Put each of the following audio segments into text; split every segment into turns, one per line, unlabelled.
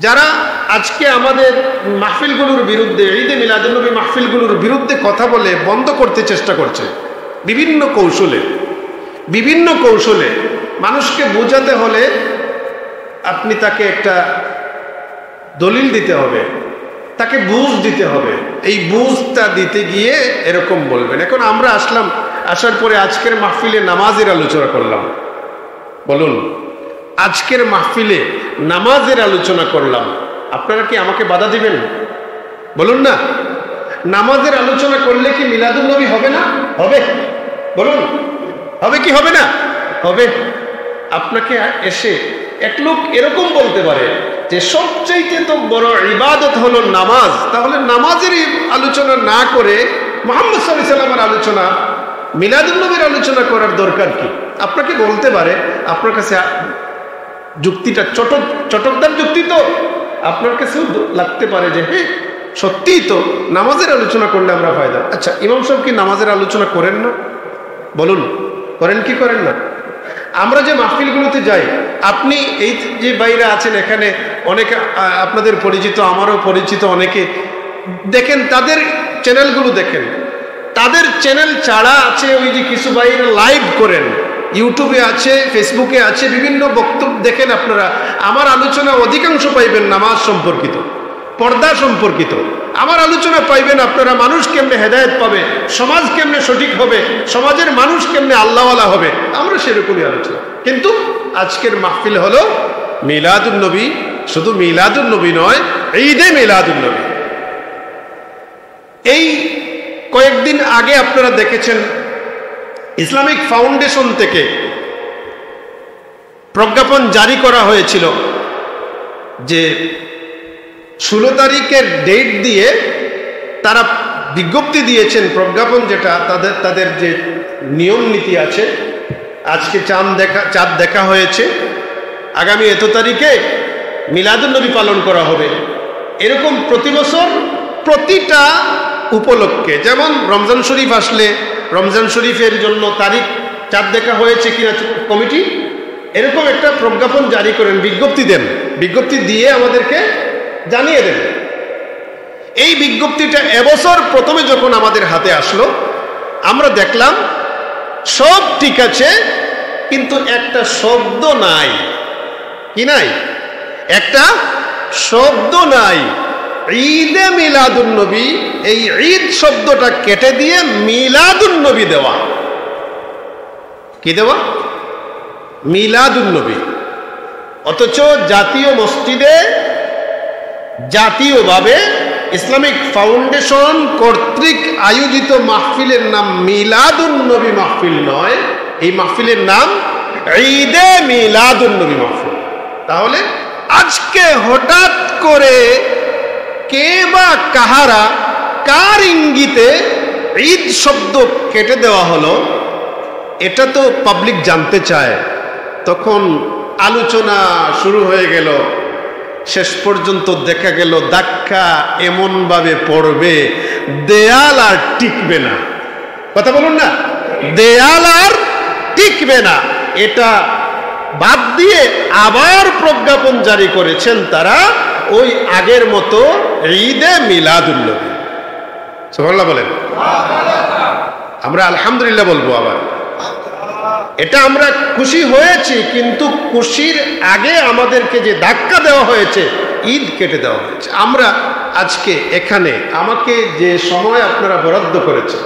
যারা আজকে আমাদের মাহফিলগুলোর বিরুদ্ধে, ঈদে মিলাদুন্নবী মাহফিলগুলোর বিরুদ্ধে কথা বলে বন্ধ করতে চেষ্টা করছে বিভিন্ন কৌশলে মানুষকে বোঝাতে হলে আপনি তাকে একটা দলিল দিতে হবে, তাকে বুঝ দিতে হবে। এই বুঝটা দিতে গিয়ে এরকম বলবেন। এখন আমরা আসার পরে আজকের মাহফিলে নামাজের আলোচনা করলাম। বলুন, আজকের মাহফিলে নামাজের আলোচনা করলাম, আপনারা কি আমাকে বাধা দিবেন? বলুন না। নামাজের আলোচনা করলে কি মিলাদুন্নবী হবে না? হবে। বলুন, হবে কি হবে না? হবে। আপনাকে এসে এক লোক এরকম বলতে পারে যে সবচাইতে তো বড় ইবাদত হলো নামাজ, তাহলে নামাজের আলোচনা না করে মুহাম্মদ সাল্লাল্লাহু আলাইহি ওয়াসাল্লামের আলোচনা, মিলাদুন্নবীর আলোচনা করার দরকার কি? আপনাকে বলতে পারে, আপনার কাছে যুক্তিটা চটকদার যুক্তি তো আপনার কাছেও লাগতে পারে যে হ্যাঁ সত্যিই তো নামাজের আলোচনা করলে আমরা ফায়দা। আচ্ছা, ইমাম সাহেব কি নামাজের আলোচনা করেন না? বলুন, করেন কি করেন না? আমরা যে মাহফিলগুলোতে যাই, আপনি এই যে বাইরে আছেন এখানে অনেকে আপনাদের পরিচিত, আমারও পরিচিত, অনেকে দেখেন তাদের চ্যানেলগুলো দেখেন, তাদের চ্যানেল ছাড়া আছে ওই যে কিছু বাইরে লাইভ করেন, ইউটিউবে আছে, ফেসবুকে আছে, বিভিন্ন বক্তব্য দেখেন আপনারা। আমার আলোচনা অধিকাংশ পাইবেন নামাজ সম্পর্কিত, পর্দা সম্পর্কিত। আমার আলোচনা পাইবেন আপনারা মানুষ কেমনে হেদায়েত পাবে, সমাজ কেমনে সঠিক হবে, সমাজের মানুষ কেমনে আল্লাহওয়ালা হবে, আমরা সেরকমই আলোচনা। কিন্তু আজকের মাহফিল হলো মিলাদুন্নবী, শুধু মিলাদুন্নবী নয়, ঈদে মিলাদুন্নবী। এই কয়েকদিন আগে আপনারা দেখেছেন ইসলামিক ফাউন্ডেশন থেকে প্রজ্ঞাপন জারি করা হয়েছিল যে 16 তারিখের ডেট দিয়ে তারা বিজ্ঞপ্তি দিয়েছেন, প্রজ্ঞাপন যেটা তাদের যে নিয়ম নীতি আছে। আজকে চাঁদ দেখা হয়েছে, আগামী এত তারিখে মিলাদুন্নবী পালন করা হবে। এরকম প্রতি বছর প্রতিটা উপলক্ষে, যেমন রমজান শরীফ আসলে রমজান শরীফের জন্য তারিখ চাঁদ দেখা হয়েছে কিনা কমিটি এরকম একটা প্রজ্ঞাপন জারি করেন, বিজ্ঞপ্তি দেন, বিজ্ঞপ্তি দিয়ে আমাদেরকে জানিয়ে দেন। এই বিজ্ঞপ্তিটা এবছর প্রথমে যখন আমাদের হাতে আসলো, আমরা দেখলাম সব ঠিক আছে, কিন্তু একটা শব্দ নাই। কি নাই? একটা শব্দ নাই। ঈদে মিলাদুন্নবী, এই ঈদ শব্দটা কেটে দিয়ে মিলাদুন্নবী দেওয়া। কি দেওয়া? মিলাদুন্নবী। অথচ জাতীয় মসজিদে জাতীয়ভাবে ইসলামিক ফাউন্ডেশন কর্তৃক আয়োজিত মাহফিলের নাম মিলাদুন্নবী মাহফিল নয়, এই মাহফিলের নাম ঈদে মিলাদুন্নবী মাহফিল। তাহলে আজকে হঠাৎ করে কে বা কাহারা, কার ইঙ্গিতে ঈদ শব্দ কেটে দেওয়া হলো, এটা তো পাবলিক জানতে চায়। তখন আলোচনা শুরু হয়ে গেল, শেষ পর্যন্ত দেখা গেল ধাক্কা এমনভাবে পড়বে দেয়াল আর টিকবে না। কথা বলুন না, দেয়াল আর টিকবে না। এটা বাদ দিয়ে আবার প্রজ্ঞাপন জারি করেছেন তারা ওই আগের মতো ঈদে মিলাদুন্নবী। সুবহানাল্লাহ বলেন। আমরা আলহামদুলিল্লাহ বলবো আবার। এটা আমরা খুশি হয়েছি, কিন্তু খুশির আগে আমাদেরকে যে ধাক্কা দেওয়া হয়েছে, ঈদ কেটে দেওয়া হয়েছে। আমরা আজকে এখানে আমাকে যে সময় আপনারা বরাদ্দ করেছে,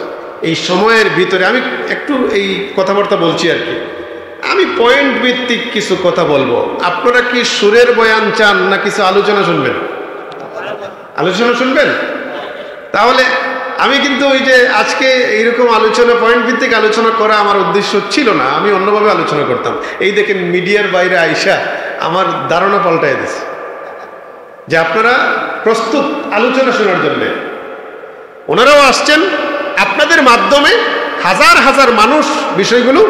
এই সময়ের ভিতরে আমি একটু এই কথাবার্তা বলছি আর কি। আমি পয়েন্ট ভিত্তিক কিছু কথা বলবো। আপনারা কি সুরের বয়ান চান না কিছু আলোচনা শুনবেন? আলোচনা শুনবেন? তাহলে আমি কিন্তু ওই যে আজকে এইরকম আলোচনা, পয়েন্ট ভিত্তিক আলোচনা করা আমার উদ্দেশ্য ছিল না, আমি অন্যভাবে আলোচনা করতাম। এই দেখেন মিডিয়ার বাইরে আইসা আমার ধারণা পাল্টাই দিচ্ছে যে আপনারা প্রস্তুত আলোচনা শোনার জন্য। ওনারাও আসছেন, আপনাদের মাধ্যমে হাজার হাজার মানুষ বিষয়গুলো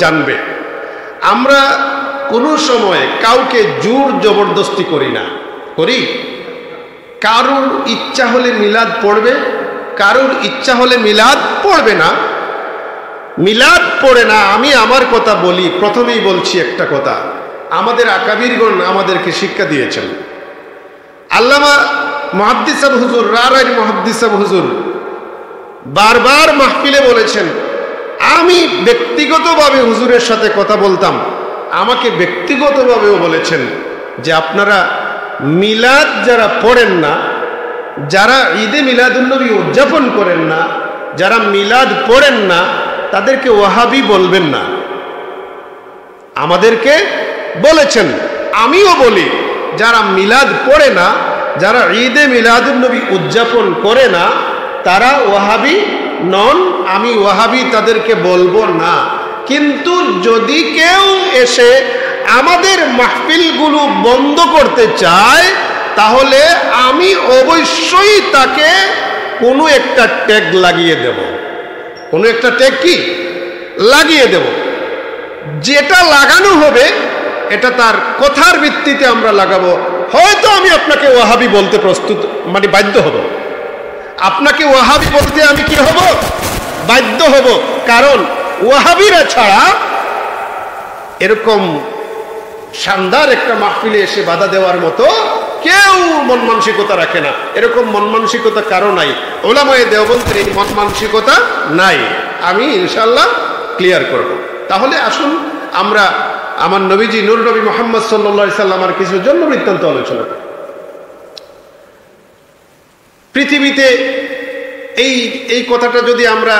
জানবে। আমরা কোনো সময় কাউকে জোর জবরদস্তি করি না। করি? কারোর ইচ্ছা হলে মিলাদ পড়বে, কারোর ইচ্ছা হলে মিলাদ পড়বে না। মিলাদ পড়ে না। আমি আমার কথা বলি, প্রথমেই বলছি একটা কথা, আমাদের আকাবিরগণ আমাদেরকে শিক্ষা দিয়েছেন আল্লামা মুহাদ্দিস সাহেব হুজুর, রারাই মুহাদ্দিস সাহেব হুজুর বারবার মাহফিলে বলেছেন, আমি ব্যক্তিগতভাবে হুজুরের সাথে কথা বলতাম, আমাকে ব্যক্তিগতভাবেও বলেছেন যে আপনারা মিলাদ যারা পড়েন না, যারা ঈদে মিলাদুন্নবী উদযাপন করেন না, যারা মিলাদ পড়েন না, তাদেরকে ওয়াহাবি বলবেন না। আমাদেরকে বলেছেন, আমিও বলি, যারা মিলাদ পড়ে না, যারা ঈদে মিলাদুন্নবী উদযাপন করে না, তারা ওয়াহাবি নন, আমি ওয়াহাবি তাদেরকে বলবো না। কিন্তু যদি কেউ এসে আমাদের মাহফিলগুলো বন্ধ করতে চায়, তাহলে আমি অবশ্যই তাকে কোনো একটা ট্যাগ লাগিয়ে দেব। কোনো একটা ট্যাগ কি লাগিয়ে দেব? যেটা লাগানো হবে এটা তার কথার ভিত্তিতে আমরা লাগাবো। হয়তো আমি আপনাকে ওয়াহাবি বলতে প্রস্তুত, মানে বাধ্য হব। আপনাকে ওয়াহাবি বলতে আমি কি হব? বাধ্য হব। কারণ ওয়াহাবিরা ছাড়া এরকম শানদার একটা মাহফিলে এসে বাধা দেওয়ার মতো কেউ মন মানসিকতা রাখে না। এরকম মন মানসিকতা কারো নাই। উলামায়ে দেওবন্দের এই মন মানসিকতা নাই। আমি ইনশাআল্লাহ ক্লিয়ার করব। তাহলে আসুন আমরা আমার নবীজি নূর নবী মুহাম্মদ সাল্লাল্লাহু আলাইহি সাল্লামের কিছু জন্ম বৃত্তান্ত আলোচনা করি। পৃথিবীতে এই কথাটা যদি আমরা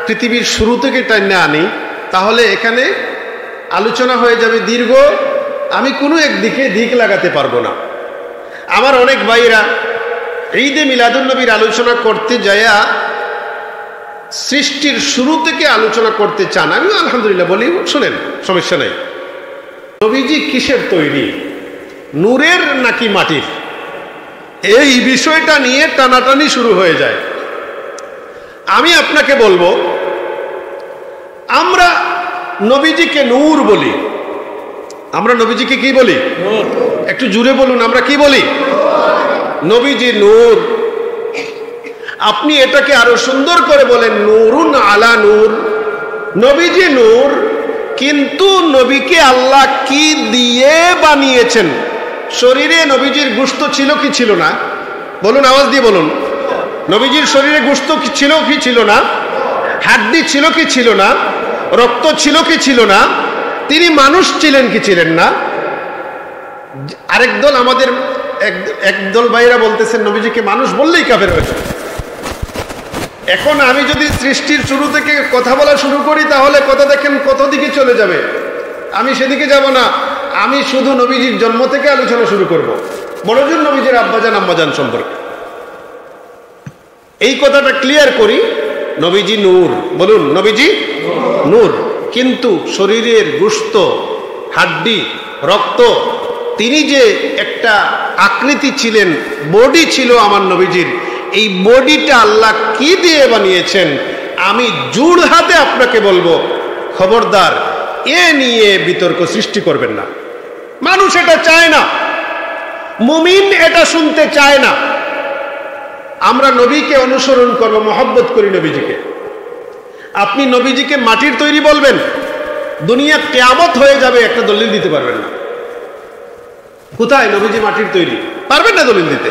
পৃথিবীর শুরু থেকে টাইনে আনি, তাহলে এখানে আলোচনা হয়ে যাবে দীর্ঘ। আমি কোনো একদিকে দিক লাগাতে পারবো না। আমার অনেক ভাইরা ঈদে মিলাদুন্নবীর আলোচনা করতে যায়া সৃষ্টির শুরু থেকে আলোচনা করতে চান। আমিও আলহামদুলিল্লাহ বলি, শোনেন, সমস্যা নাই। নবীজি কিসের তৈরি, নূরের নাকি মাটির? এই বিষয়টা নিয়ে টানাটানি শুরু হয়ে যায়। আমি আপনাকে বলবো, আমরা নবীজিকে নূর বলি। আমরা নবীজিকে কি বলি? একটু জুড়ে বলুন, আমরা কি বলি? নবীজি নূর। আপনি এটাকে আরো সুন্দর করে বলেন, নূরুন আলা নূর। নবীজি নূর, কিন্তু নবীকে আল্লাহ কি দিয়ে বানিয়েছেন? শরীরে নবীজির গোশত ছিল কি ছিল না? বলুন, আওয়াজ দিয়ে বলুন। নবীজির শরীরে গোশত ছিল কি ছিল না? হাড্ডি ছিল কি ছিল না? রক্ত ছিল কি ছিল না? তিনি মানুষ ছিলেন কি ছিলেন না? আরেক দল, আমাদের একদল ভাইরা বলতেছেন নবীজিকে মানুষ বললেই কাফের হয়ে যাবে। এখন আমি যদি সৃষ্টির শুরু থেকে কথা বলা শুরু করি, তাহলে কথা দেখেন কত দিকে চলে যাবে। আমি সেদিকে যাব না। আমি শুধু নবীজির জন্ম থেকে আলোচনা শুরু করব। মনোযোগ নবীজির আব্বাজান আম্মাজান সম্পর্কে এই কথাটা ক্লিয়ার করি। নবীজি নূর, বলুন নবীজি নূর, কিন্তু শরীরের গোশত, হাড্ডি, রক্ত, তিনি যে একটা আকৃতি ছিলেন, বডি ছিল আমার নবীজির, এই বডিটা আল্লাহ কি দিয়ে বানিয়েছেন? আমি জোড় হাতে আপনাকে বলবো, খবরদার এ নিয়ে বিতর্ক সৃষ্টি করবেন না। মানুষ এটা চায় না, মুমিন এটা শুনতে চায় না। আমরা নবীকে অনুসরণ করব, মহব্বত করি নবীজিকে। আপনি নবীজিকে মাটির তৈরি বলবেন, দুনিয়া কিয়ামত হয়ে যাবে, একটা দলিল দিতে পারবেন না। কোথায় নবীজি মাটির তৈরি? পারবেন না দলিল দিতে।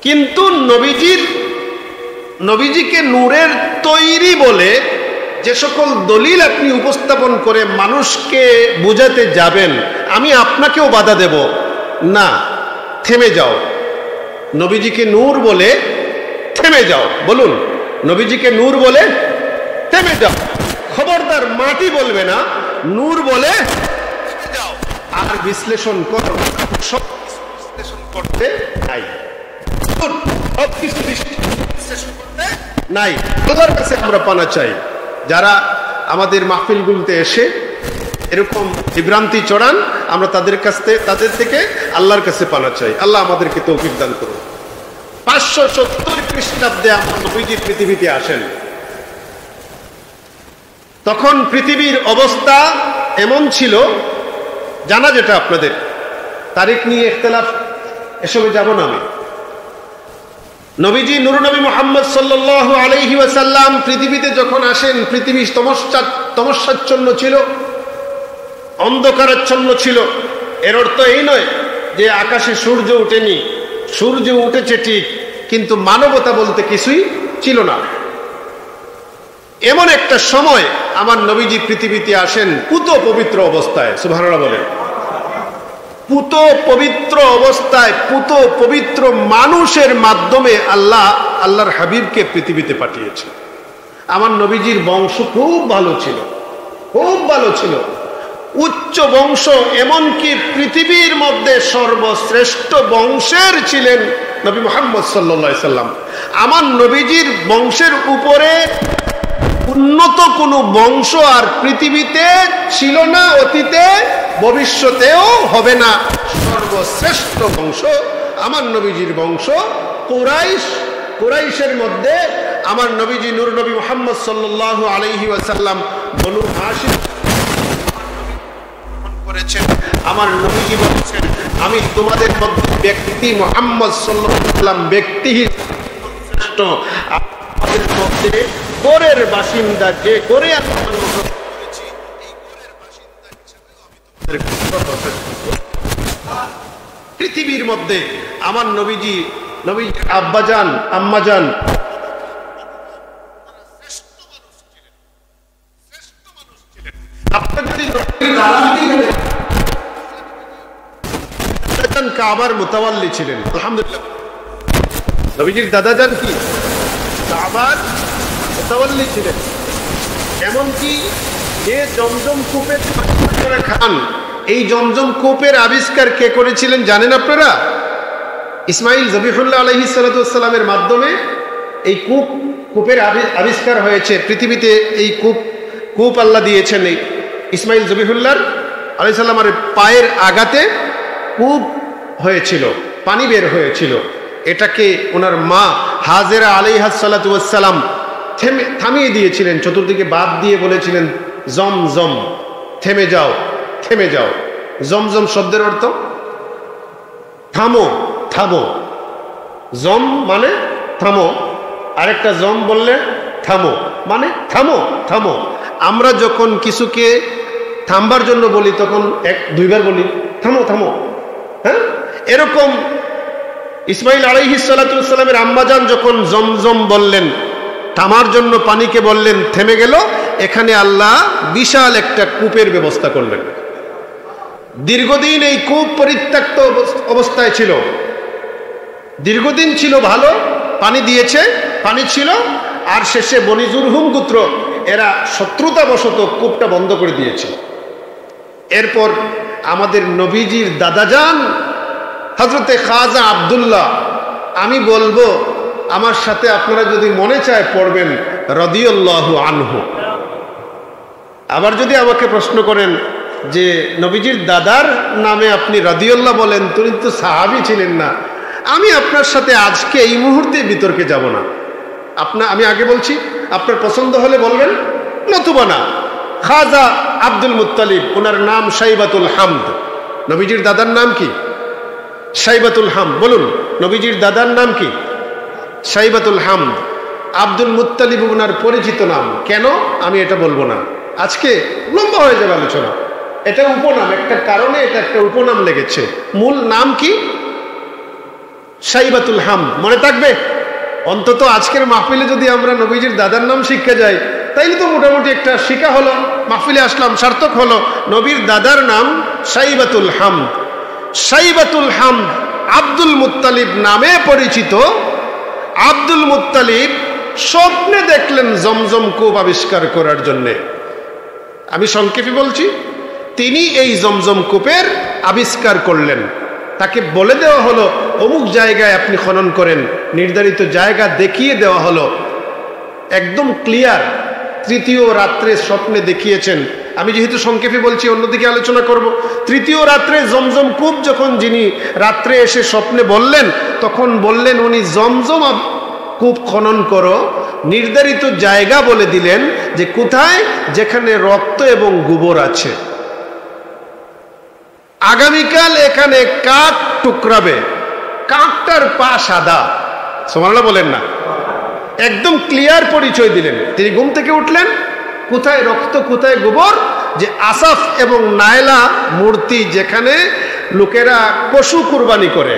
কিন্তু নবীজিকে নূরের তৈরি বলে যে সকল দলিল আপনি উপস্থাপন করে মানুষকে বোঝাতে যাবেন, আমি আপনাকেও বাধা দেব না। থেমে যাও। নবীজিকে নূর বলে থেমে যাও। বলুন, নবীজিকে নূর বলে থেমে যাও। খবরদার মাটি বলবে না, নূর বলে থেমে যাও। আর বিশ্লেষণ করো, সব বিশ্লেষণ করতে নাই, সব কিছু বিশ্লেষণ করতে নাই। খোদার কাছে আমরা পানা চাই। যারা আমাদের মাহফিলগুলোতে এসে এরকম বিভ্রান্তি চড়ান, আমরা তাদের থেকে আল্লাহর কাছে পানা চাই। আল্লাহ আমাদেরকে তৌফিক দান করুন। 570 খ্রিস্টাব্দে আমার নবীজি পৃথিবীতে আসেন। তখন পৃথিবীর অবস্থা এমন ছিল, জানা যেটা আপনাদের, তারিখ নিয়ে ইখতিলাফ, এসবে যাব না আমি। নবীজি নূর নবী মুহাম্মদ সাল্লাল্লাহু আলাইহি ওয়াসাল্লাম পৃথিবীতে যখন আসেন, পৃথিবী তমস্যাচ্ছন্ন ছিল, অন্ধকারাচ্ছন্ন ছিল। এর অর্থ এই নয় যে আকাশে সূর্য ওঠেনি, সূর্য উঠেছে ঠিক, কিন্তু মানবতা বলতে কিছুই ছিল না। এমন একটা সময় আমার নবীজি পৃথিবীতে আসেন পুত পবিত্র অবস্থায়, সুবহানাল্লাহ বলেন, পুত পবিত্র অবস্থায়, পুত পবিত্র মানুষের মাধ্যমে আল্লাহর হাবিবকে পৃথিবীতে পাঠিয়েছে। আমার নবীজির বংশ খুব ভালো ছিল, খুব ভালো ছিল, উচ্চ বংশ, এমনকি পৃথিবীর মধ্যে সর্বশ্রেষ্ঠ বংশের ছিলেন নবী মুহাম্মদ সাল্লাল্লাহু আলাইহি সাল্লাম। আমার নবীজির বংশের উপরে উন্নত কোনো বংশ আর পৃথিবীতে ছিল না, অতীতে ভবিষ্যতেও হবে না। সর্বশ্রেষ্ঠ বংশ আমার নবীজির বংশ কুরাইশ। কুরাইশের মধ্যে আমার নবীজি নূর নবী মুহাম্মদ সাল্লাল্লাহু আলাইহি ওয়াসাল্লাম বনু হাশিম করেছেন। আমার নবীজি বলেছেন, আমি তোমাদের মধ্যে ব্যক্তি মুহাম্মদ সাল্লাল্লাহু আলাইহি ওয়াসাল্লাম ব্যক্তি শ্রেষ্ঠ, আমাদের মধ্যে গোরের বাসিন্দা যে গোরে করেছি, এই গোরের বাসিন্দা হিসেবে পৃথিবীর মধ্যে আমার নবীজি আব্বাজান আম্মাজান কাবার মুতাওয়াল্লি ছিলেন। আলহামদুলিল্লাহ, নবীজির দাদাজান কি কাবার মুতাওয়াল্লি ছিলেন। এমনকি যে জমজম কূপের পানি খান, এই জমজম কূপের আবিষ্কার কে করেছিলেন জানেন আপনারা? ইসমাইল জবিহুল্লাহ আলাইহিস সালাতু ওয়াস সালামের মাধ্যমে এই কূপের আবিষ্কার হয়েছে। পৃথিবীতে এই কূপ আল্লাহ দিয়েছেন এই ইসমাইল জবিহুল্লাহ আলাইহিস সালামের পায়ের আঘাতে কূপ হয়েছিল, পানি বের হয়েছিল। এটাকে ওনার মা হাজেরা আলাইহাস সালাতু ওয়াস সালাম থামিয়ে দিয়েছিলেন, চতুর্দিকে বাদ দিয়ে বলেছিলেন জমজম, থেমে যাও, থেমে যাও। জমজম শব্দের অর্থ থামো, থামো। জম মানে থামো, আরেকটা জম বললে থামো মানে থামো, থামো। আমরা যখন কিছুকে থামবার জন্য বলি তখন দুইবার বলি থামো, থামো। হ্যাঁ, এরকম ইসমাইল আলাইহিস সালাতু ওয়াস সালামের আম্মাজান যখন জমজম বললেন, থামার জন্য পানিকে বললেন, থেমে গেল। এখানে আল্লাহ বিশাল একটা কূপের ব্যবস্থা করলেন। দীর্ঘদিন এই কূপ পরিত্যক্ত অবস্থায় ছিল, দীর্ঘদিন ছিল, ভালো পানি দিয়েছে, পানি ছিল, আর শেষে বনি জুরহুম গোত্র এরা শত্রুতাবশত কূপটা বন্ধ করে দিয়েছে। এরপর আমাদের নবীজির দাদাজান হযরতে খাজা আব্দুল্লাহ, আমি বলবো আমার সাথে আপনারা যদি মনে চায় পড়বেন রাদিয়াল্লাহু আনহু। আবার যদি আমাকে প্রশ্ন করেন যে নবীজির দাদার নামে আপনি রাদিয়াল্লাহ বলেন, তিনি তো সাহাবী ছিলেন না, আমি আপনার সাথে আজকে এই মুহূর্তে বিতর্কে যাব না। আমি আগে বলছি, আপনার পছন্দ হলে বলবেন, নতুবা না। খাজা আব্দুল মুত্তালিব, ওনার নাম শাইবাতুল হামদ। নবীজির দাদার নাম কি? শাইবাতুল হামদ। বলুন, নবীজির দাদার নাম কি? শাইবাতুল হামদ। আব্দুল মুত্তালিব ওনার পরিচিত নাম। কেন আমি এটা বলবো না, আজকে লম্বা হয়ে যাবে আলোচনা। এটা উপনাম, একটা কারণে এটা একটা উপনাম লেগেছে। মূল নাম কি? শাইবাতুল হামদ। মনে থাকবে অন্তত আজকের মাহফিলে যদি আমরা নবীজির দাদার নাম শিক্ষা যাই, তাইলে তো মোটামুটি একটা শিক্ষা হলো, মাহফিলে আসলাম, সার্থক হলো। নবীর দাদার নাম শাইবাতুল হামদ। শাইবাতুল হামদ আব্দুল মুত্তালিব নামে পরিচিত। আব্দুল মুত্তালিব স্বপ্নে দেখলেন জমজম কূপ আবিষ্কার করার জন্যে। আমি সংক্ষেপে বলছি, তিনি এই জমজম কূপের আবিষ্কার করলেন। তাকে বলে দেওয়া হলো অমুক জায়গায় আপনি খনন করেন, নির্ধারিত জায়গা দেখিয়ে দেওয়া হলো, একদম ক্লিয়ার। তৃতীয় রাত্রে স্বপ্নে দেখিয়েছেন। আমি যেহেতু সংক্ষেপে বলছি, অন্যদিকে আলোচনা করব। তৃতীয় রাত্রে জমজম কূপ যখন যিনি রাত্রে এসে স্বপ্নে বললেন, তখন বললেন উনি জমজম কূপ খনন করো, নির্ধারিত জায়গা বলে দিলেন যে কোথায়, যেখানে রক্ত এবং গোবর আছে। আগামীকাল এখানে কাক টুকরাবে, কাকটার পা সাদা। সুবহানাল্লাহ বলেন না, একদম ক্লিয়ার পরিচয় দিলেন। তিনি ঘুম থেকে উঠলেন, কোথায় রক্ত কোথায় গোবর, যে আসাফ এবং নায়লা মূর্তি যেখানে লোকেরা পশু কুরবানি করে।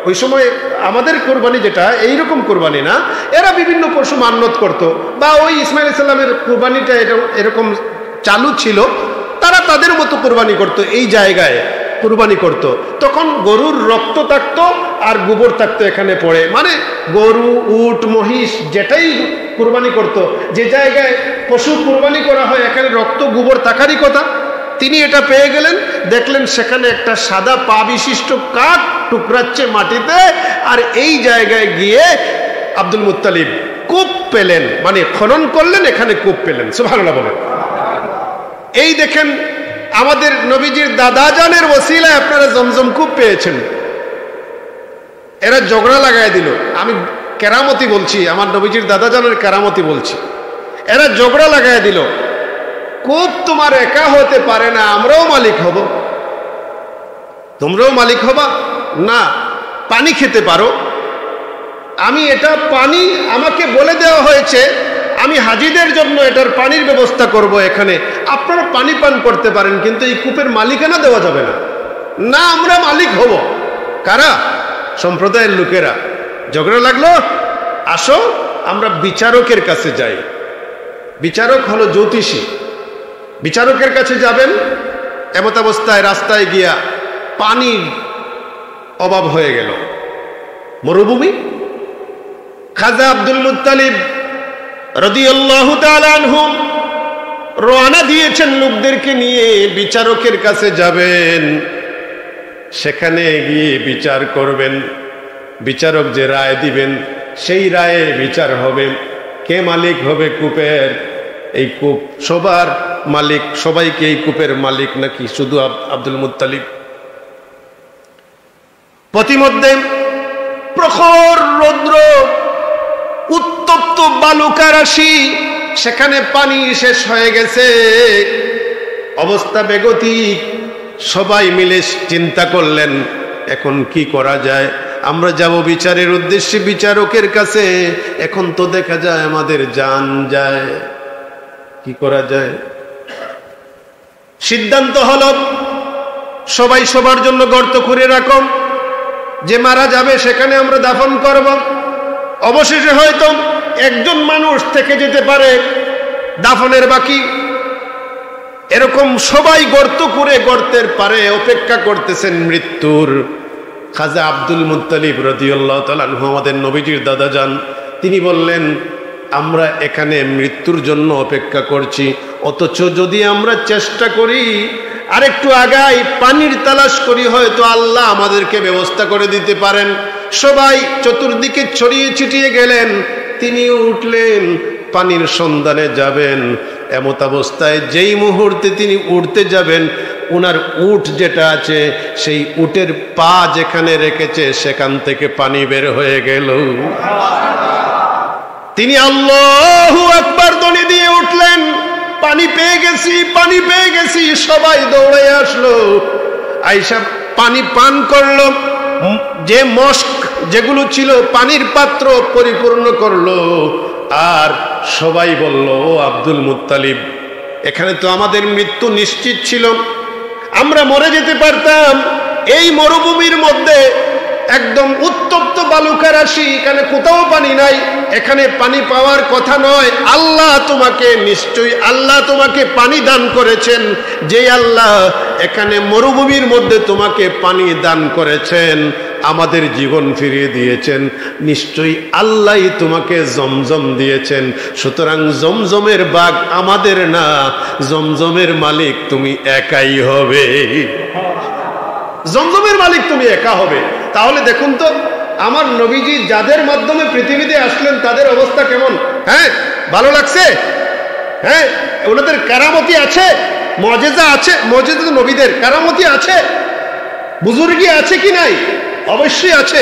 ওই সময় আমাদের কোরবানি যেটা এইরকম কোরবানি না, এরা বিভিন্ন পশু মান্যত করত, বা ওই ইসমাইল ইসলামের কোরবানিটা এরকম চালু ছিল, তারা তাদের মতো কোরবানি করত, এই জায়গায় কোরবানি করত। তখন গরুর রক্ত থাকতো আর গোবর থাকতো এখানে পড়ে, মানে গরু, উট, মহিষ যেটাই কোরবানি করত, যে জায়গায় পশু কোরবানি করা হয় এখানে রক্ত গোবর থাকারই কথা। তিনি এটা পেয়ে গেলেন, দেখলেন সেখানে একটা সাদা পা বিশিষ্ট কাক টুকরাচ্ছে মাটিতে, আর এই জায়গায় গিয়ে আব্দুল মুত্তালিব কূপ পেলেন, মানে খনন করলেন, এখানে কূপ পেলেন। সুবহানাল্লাহ বলেন। এই দেখেন আমাদের নবীজির দাদাজানের ওসিলায় আপনারা জমজম কূপ পেয়েছেন। এরা ঝগড়া লাগায় দিল, আমি কেরামতি বলছি, আমার নবীজির দাদাজানের কেরামতি বলছি। এরা ঝগড়া লাগায় দিল, কূপ তোমার একা হতে পারে না, আমরাও মালিক হব। তোমরাও মালিক হবা না, পানি খেতে পারো। আমি এটা পানি আমাকে বলে দেওয়া হয়েছে, আমি হাজিদের জন্য এটার পানির ব্যবস্থা করব, এখানে আপনারা পানি পান করতে পারেন, কিন্তু এই কূপের মালিকানা দেওয়া যাবে না। না, আমরা মালিক হব। কারা? সম্প্রদায়ের লোকেরা। ঝগড়া লাগলো, আসো আমরা বিচারকের কাছে যাই। বিচারক হলো জ্যোতিষী। বিচারকের কাছে যাবেন, এমত অবস্থায় রাস্তায় গিয়া পানির অভাব হয়ে গেল, মরুভূমি। খাজা আব্দুল মুত্তালিব রাদিয়াল্লাহু তাআলা আনহু রওনা দিয়েছেন লোকদেরকে নিয়ে, বিচারকের কাছে যাবেন, সেখানে গিয়ে বিচার করবেন। বিচারক যে রায় দিবেন সেই রায়ে বিচার হবে। কে মালিক হবে কূপের? এই কূপ সবার মালিক, সবাইকে এই কূপের মালিক নাকি শুধু আব্দুল মুত্তালিব? প্রতিমধ্যে প্রখর রৌদ্র, উত্তপ্ত বালুকা রাশি, সেখানে পানি শেষ হয়ে গেছে, অবস্থা বেগতিক। সবাই মিলে চিন্তা করলেন, এখন কি করা যায়? আমরা যাব বিচারের উদ্দেশ্যে বিচারকের কাছে, এখন তো দেখা যায় আমাদের জান যায়, কি করা যায়? সিদ্ধান্ত হলো সবাই সবার জন্য গর্ত করে রাখো, যে মারা যাবে সেখানে আমরা দাফন করব। অবশেষে হয়তো একজন মানুষ থেকে যেতে পারে দাফনের বাকি, এরকম সবাই গর্ত করে গর্তের পারে অপেক্ষা করতেছেন মৃত্যুর। খাজা আব্দুল মুত্তালিব রাদিয়াল্লাহু তাআলা আনহু, আমাদের নবীজির দাদাজান, তিনি বললেন, আমরা এখানে মৃত্যুর জন্য অপেক্ষা করছি, অথচ যদি আমরা চেষ্টা করি আর একটু আগাই, পানির তালাশ করি, হয়তো আল্লাহ আমাদেরকে ব্যবস্থা করে দিতে পারেন। সবাই চতুর্দিকে ছড়িয়ে ছিটিয়ে গেলেন, তিনিও উঠলেন, পানির সন্ধানে যাবেন। এমত অবস্থায় যেই মুহূর্তে তিনি উঠতে যাবেন, উনার উট যেটা আছে সেই উটের পা যেখানে রেখেছে সেখান থেকে পানি বের হয়ে গেল। তিনি আল্লাহু আকবার ধ্বনি দিয়ে উঠলেন, পানি পেয়ে গেছি, পানি পেয়ে গেছি। সবাই দৌড়ে আসলো, আয়েশা পানি পান করলো, যে মস্ক যেগুলো ছিল পানির পাত্র পরিপূর্ণ করলো। আর সবাই বলল, ও আব্দুল মুত্তালিব, এখানে তো আমাদের মৃত্যু নিশ্চিত ছিল, আমরা মরে যেতে পারতাম। এই মরুভূমির মধ্যে একদম উত্তপ্ত বালুকা রাশি, এখানে কোথাও পানি নাই, এখানে পানি পাওয়ার কথা নয়। আল্লাহ তোমাকে, নিশ্চয়ই আল্লাহ তোমাকে পানি দান করেছেন, যে আল্লাহ এখানে মরুভূমির মধ্যে তোমাকে পানি দান করেছেন, আমাদের জীবন ফিরিয়ে দিয়েছেন, নিশ্চয়ই আল্লাহই তোমাকে জমজম দিয়েছেন। সুতরাং জমজমের বাগ আমাদের না, জমজমের মালিক তুমি একাই হবে। জমজমের মালিক তুমি একা হবে। তাহলে দেখুন তো, আমার নবীজি যাদের মাধ্যমে পৃথিবীতে আসলেন তাদের অবস্থা কেমন? হ্যাঁ, ভালো লাগছে? হ্যাঁ, ওনাদের কারামতি আছে, মুজিজা আছে। মুজিজা তো নবীদের, কারামতি আছে, বুজুর্গি আছে কি নাই? অবশ্যই আছে।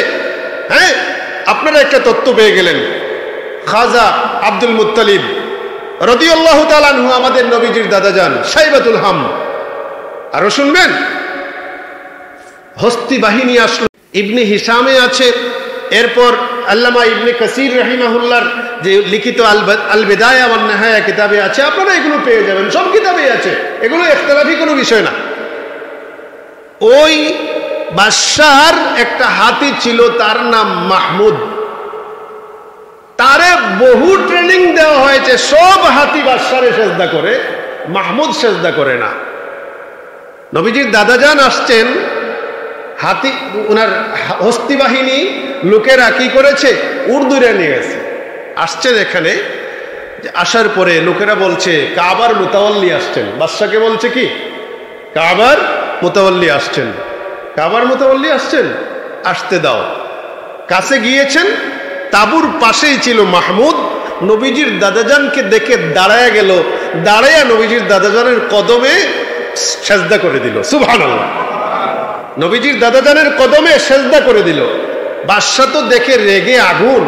হ্যাঁ, আপনারা একটা তথ্য পেয়ে গেলেন, খাজা আব্দুল মুত্তালিব রাদিয়াল্লাহু তাআলা আনহু, আমাদের নবীজির দাদাজান, সাইবাতুল হাম। আরো শুনবেন, হস্তি বাহিনী আসলো, ইবনে হিসামে আছে। এরপর আল্লামা ইবনে কাসির রাহিমাহুল্লাহর যে লিখিত আল বিদায়া ওয়ান নিহায়া কিতাবে আছে, আপনারা এগুলো পেয়ে যাবেন, সব কিতাবেই আছে, এগুলো ইখতিলাফি কোনো বিষয় না। ওই বাদশার একটা হাতি ছিল, তার নাম মাহমুদ। তারে বহু ট্রেনিং দেওয়া হয়েছে, সব হাতি বাদশারে সেজদা করে, মাহমুদ সেজদা করে না। নবীজির দাদাজান আসছেন, হাতি ওনার হস্তি বাহিনী লোকেরা কি করেছে, উর্দুরে নিয়ে গেছে। আসছেন এখানে, আসার পরে লোকেরা বলছে কাবার মুতাওয়াল্লি আসছেন। বাদশাকে বলছে কি, কাবার মুতাওয়াল্লি আসছেন, কাবার মুতাওয়াল্লি আসছেন, আসতে দাও। কাছে গিয়েছেন, তাবুর পাশেই ছিল মাহমুদ। নবীজির দাদাজানকে দেখে দাঁড়ায় গেল, দাঁড়াইয়া নবীজির দাদাজানের কদমে সেজদা করে দিল। সুবহানাল্লাহ, নবীজির দাদাজানের কদমে সেজদা করে দিল। বাদশা তো দেখে রেগে আগুন,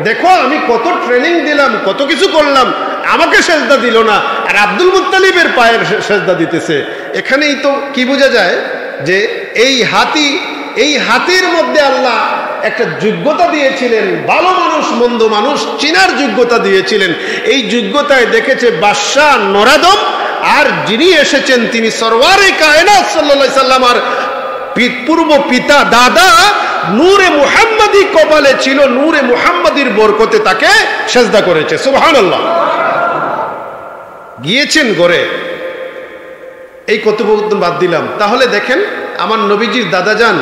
দেখো আমি কত ট্রেনিং দিলাম, কত কিছু করলাম, আমাকে সেজদা দিল না, আর আব্দুল মুত্তালিবের পায়ের সেজদা দিতেছে। এখানেই তো কি বোঝা যায় যে এই হাতির মধ্যে আল্লাহ একটা যোগ্যতা দিয়েছিলেন, ভালো মানুষ মন্দ মানুষ চিনার যোগ্যতা দিয়েছিলেন। এই যোগ্যতায় দেখেছে বাদশাহ নরাদম, আর যিনি এসেছেন তিনি সরওয়ারে কায়নাত সাল্লাল্লাহু আলাইহি সাল্লাম, আর পূর্ব পিতা দাদা নূরে মুহাম্মাদি কপালে ছিল, নূরে মুহাম্মাদির বরকতে তাকে সেজদা করেছে। সুবহানাল্লাহ। গিয়েছেন ঘরে, এই কথোপকথন বাদ দিলাম। তাহলে দেখেন আমার নবীজির দাদাজান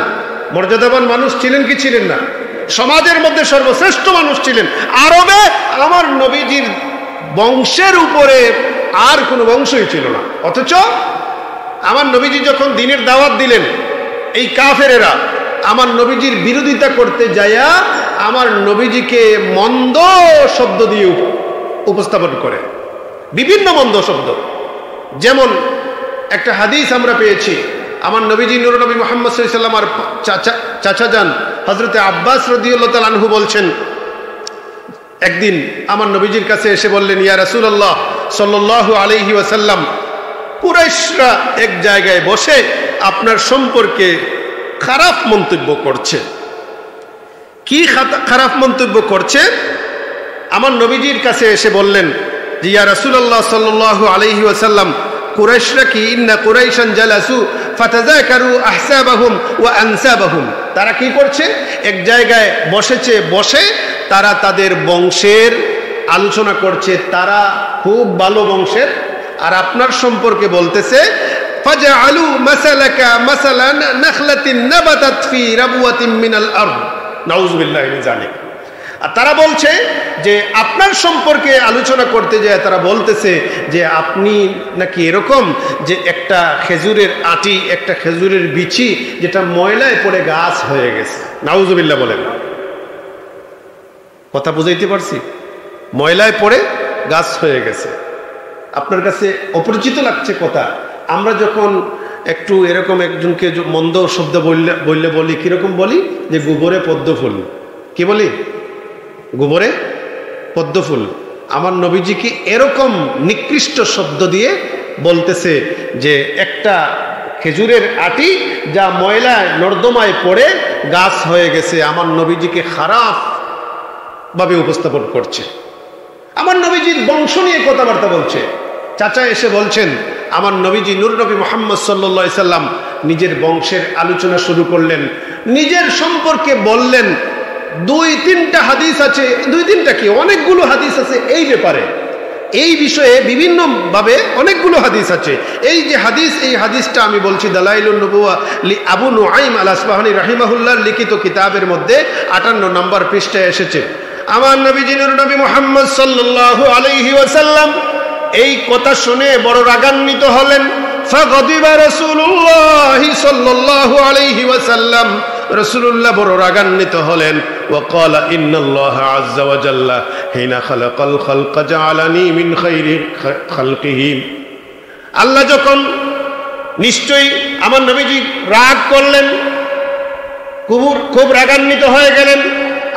মর্যাদাবান মানুষ ছিলেন কি ছিলেন না? সমাজের মধ্যে সর্বশ্রেষ্ঠ মানুষ ছিলেন। আরবে আমার নবীজির বংশের উপরে আর কোনো বংশই ছিল না। অথচ আমার নবীজি যখন দ্বীনের দাওয়াত দিলেন, এই কাফেরেরা আমার নবীজির বিরোধিতা করতে যায়া আমার নবীজিকে মন্দ শব্দ দিয়ে উপস্থাপন করে, বিভিন্ন মন্দ শব্দ। যেমন একটা হাদিস আমরা পেয়েছি, আমার নবীজি নূর নবী মুহাম্মদ সাল্লাল্লাহু আলাইহি ওয়াসাল্লাম আর চাচা যান হযরতে আব্বাস রাদিয়াল্লাহু তাআলা আনহু বলছেন, একদিন আমার নবীজির কাছে এসে বললেন, ইয়া রাসূলুল্লাহ সাল্লাল্লাহু আলাইহি ওয়াসাল্লাম, কুরাইশরা এক জায়গায় বসে আপনার সম্পর্কে খারাপ মন্তব্য করছে। কি খারাপ মন্তব্য করছে? আমার নবীজির কাছে এসে বললেন যে ইয়া রাসূলুল্লাহ সাল্লাল্লাহু আলাইহি ওয়াসাল্লাম, কুরাইশরা কি ইন্না কুরাইশান জালাসু ফাতাযাকারু আহসাবাহুম ওয়া আনসাবাহুম, তারা কি করছে, এক জায়গায় বসেছে, বসে তারা তাদের বংশের আলোচনা করছে, তারা খুব ভালো বংশের, আর আপনার সম্পর্কে বলতেছে ফাজআলু মাসালাকা মাসালান নাখলাতিন নাবাতাত ফি রাবওয়াতিন মিনাল আরদ, নাউযুবিল্লাহি মিন যালিক। আর তারা বলছে যে আপনার সম্পর্কে আলোচনা করতে যায় তারা বলতেছে যে আপনি নাকি এরকম যে একটা খেজুরের আটি, একটা খেজুরের বিচি যেটা ময়লায় পড়ে গাছ হয়ে গেছে। নাউযুবিল্লাহ বলেন, কথা বুঝাইতে পারছি? ময়লায় পড়ে গাছ হয়ে গেছে। আপনার কাছে অপরিচিত লাগছে কথা। আমরা যখন একটু এরকম একজনকে মন্দ শব্দ বললে বলি কিরকম বলি, যে গোবরে পদ্ম ফুল। কি বলি? গোবরে পদ্ম ফুল। আমার নবীজিকে এরকম নিকৃষ্ট শব্দ দিয়ে বলতেছে যে একটা খেজুরের আটি যা ময়লায় নর্দমায় পড়ে গাছ হয়ে গেছে, আমার নবীজিকে খারাপ ভাবে উপস্থাপন করছে। আমার নবীজির বংশ নিয়ে কথাবার্তা বলছে। চাচা এসে বলছেন, আমার নবীজি নূর নবী মুহাম্মদ সাল্লাল্লাহু আলাইহি সাল্লাম নিজের বংশের আলোচনা শুরু করলেন, নিজের সম্পর্কে বললেন। দুই তিনটা হাদিস আছে, দুই তিনটা কি অনেকগুলো হাদিস আছে এই ব্যাপারে, এই বিষয়ে বিভিন্ন ভাবে অনেকগুলো হাদিস আছে। এই যে হাদিস, এই হাদিসটা আমি বলছি দালাইলুন নবুওয়া আবু নুআইম আল আসবাহানী রাহিমাহুল্লাহর লিখিত কিতাবের মধ্যে 58 নম্বর পৃষ্ঠায় এসেছে। আমার নবীজি নূর নবী মুহাম্মদ সাল্লাল্লাহু আলাইহি ওয়াসাল্লাম এই কথা শুনে বড় রাগান্বিত হলেন। ফাগাদিবা রাসূলুল্লাহ সাল্লাল্লাহু আলাইহি ওয়াসাল্লাম, রাসূলুল্লাহ বড় রাগান্বিত হলেন। ওয়া ক্বালা ইন্নাল্লাহা আযজা ওয়া জাল্লা হিনা খালাকাল খালকা জাআলানি মিন খায়রি খালকিহি। আল্লাহ যখন নিশ্চয়ই আমার নবীজি রাগ করলেন, খুব রাগান্বিত হয়ে গেলেন।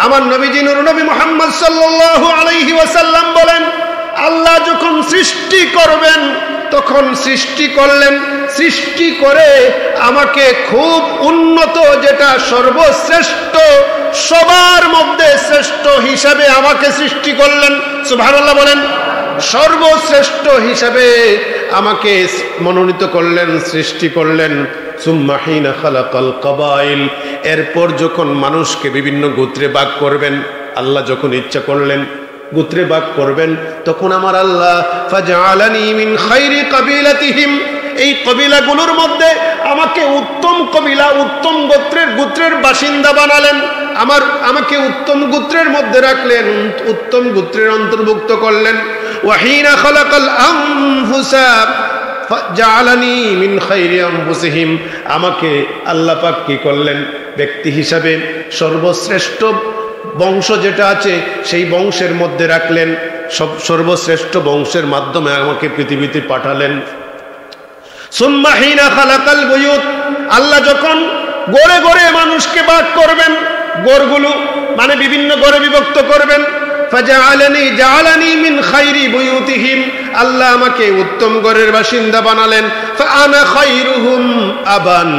আমার নবীজি নূর নবী মুহাম্মদ সাল্লাল্লাহু আলাইহি ওয়াসাল্লাম বলেন, আল্লাহ যখন সৃষ্টি করবেন তখন সৃষ্টি করলেন, সৃষ্টি করে আমাকে খুব উন্নত, যেটা সর্বশ্রেষ্ঠ, সবার মধ্যে শ্রেষ্ঠ হিসাবে আমাকে সৃষ্টি করলেন। সুবহানাল্লাহ বলেন। সর্বশ্রেষ্ঠ হিসাবে আমাকে মনোনীত করলেন, সৃষ্টি করলেন। সুম্মা হিনা খালাকাল কাবাইল, এরপর যখন মানুষকে বিভিন্ন গোত্রে ভাগ করবেন, আল্লাহ যখন ইচ্ছা করলেন গোত্রে ভাগ করবেন, তখন আমার আল্লাহ ফাজআলানি মিন খায়রি কাবিলাতিহিম, এই কবিলাগুলোর মধ্যে আমাকে উত্তম কবিলা, উত্তম গোত্রের বাসিন্দা বানালেন। আমাকে উত্তম গোত্রের মধ্যে রাখলেন, উত্তম গোত্রের অন্তর্ভুক্ত করলেন। ওয়াহিনা খালাকাল আনফুসা জাআলানি মিন খায়রি আনফুসিহিম, আমাকে আল্লাহ পাক কি করলেন, ব্যক্তি হিসাবে সর্বশ্রেষ্ঠ বংশ যেটা আছে সেই বংশের মধ্যে রাখলেন, সর্বশ্রেষ্ঠ বংশের মাধ্যমে আমাকে পৃথিবীতে পাঠালেন। সুম্মা হিনা খালাকাল বুয়ুত, আল্লাহ যখন গড়ে গড়ে মানুষকে ভাগ করবেন, গড়গুলো মানে বিভিন্ন গড়ে বিভক্ত করবেন, জাআলানি মিন খায়রি বুয়ুতিহিম, আল্লাহ আমাকে উত্তম গড়ের বাসিন্দা বানালেন। ফাআনা খায়রুহুম আবান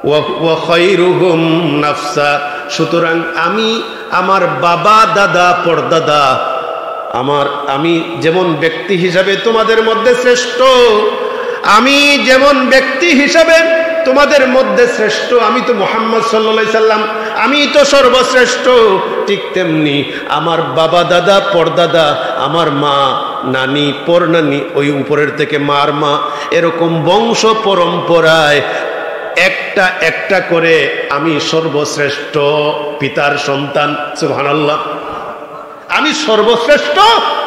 ওয়া খায়রুহুম নাফসা, সুতরাং আমি আমার বাবা দাদা পরদাদা, আমি যেমন ব্যক্তি হিসাবে তোমাদের মধ্যে শ্রেষ্ঠ, আমি যেমন ব্যক্তি হিসাবে তোমাদের মধ্যে শ্রেষ্ঠ, আমি তো মুহাম্মদ সাল্লাল্লাহু আলাইহি সাল্লাম, আমি তো সর্বশ্রেষ্ঠ, ঠিক তেমনি আমার বাবা দাদা পরদাদা, আমার মা নানি পরনানি, ওই উপরের থেকে মার মা, এরকম বংশ পরম্পরায় একটা একটা করে আমি সর্বশ্রেষ্ঠ পিতার সন্তান। সুবহানাল্লাহ, আমি সর্বশ্রেষ্ঠ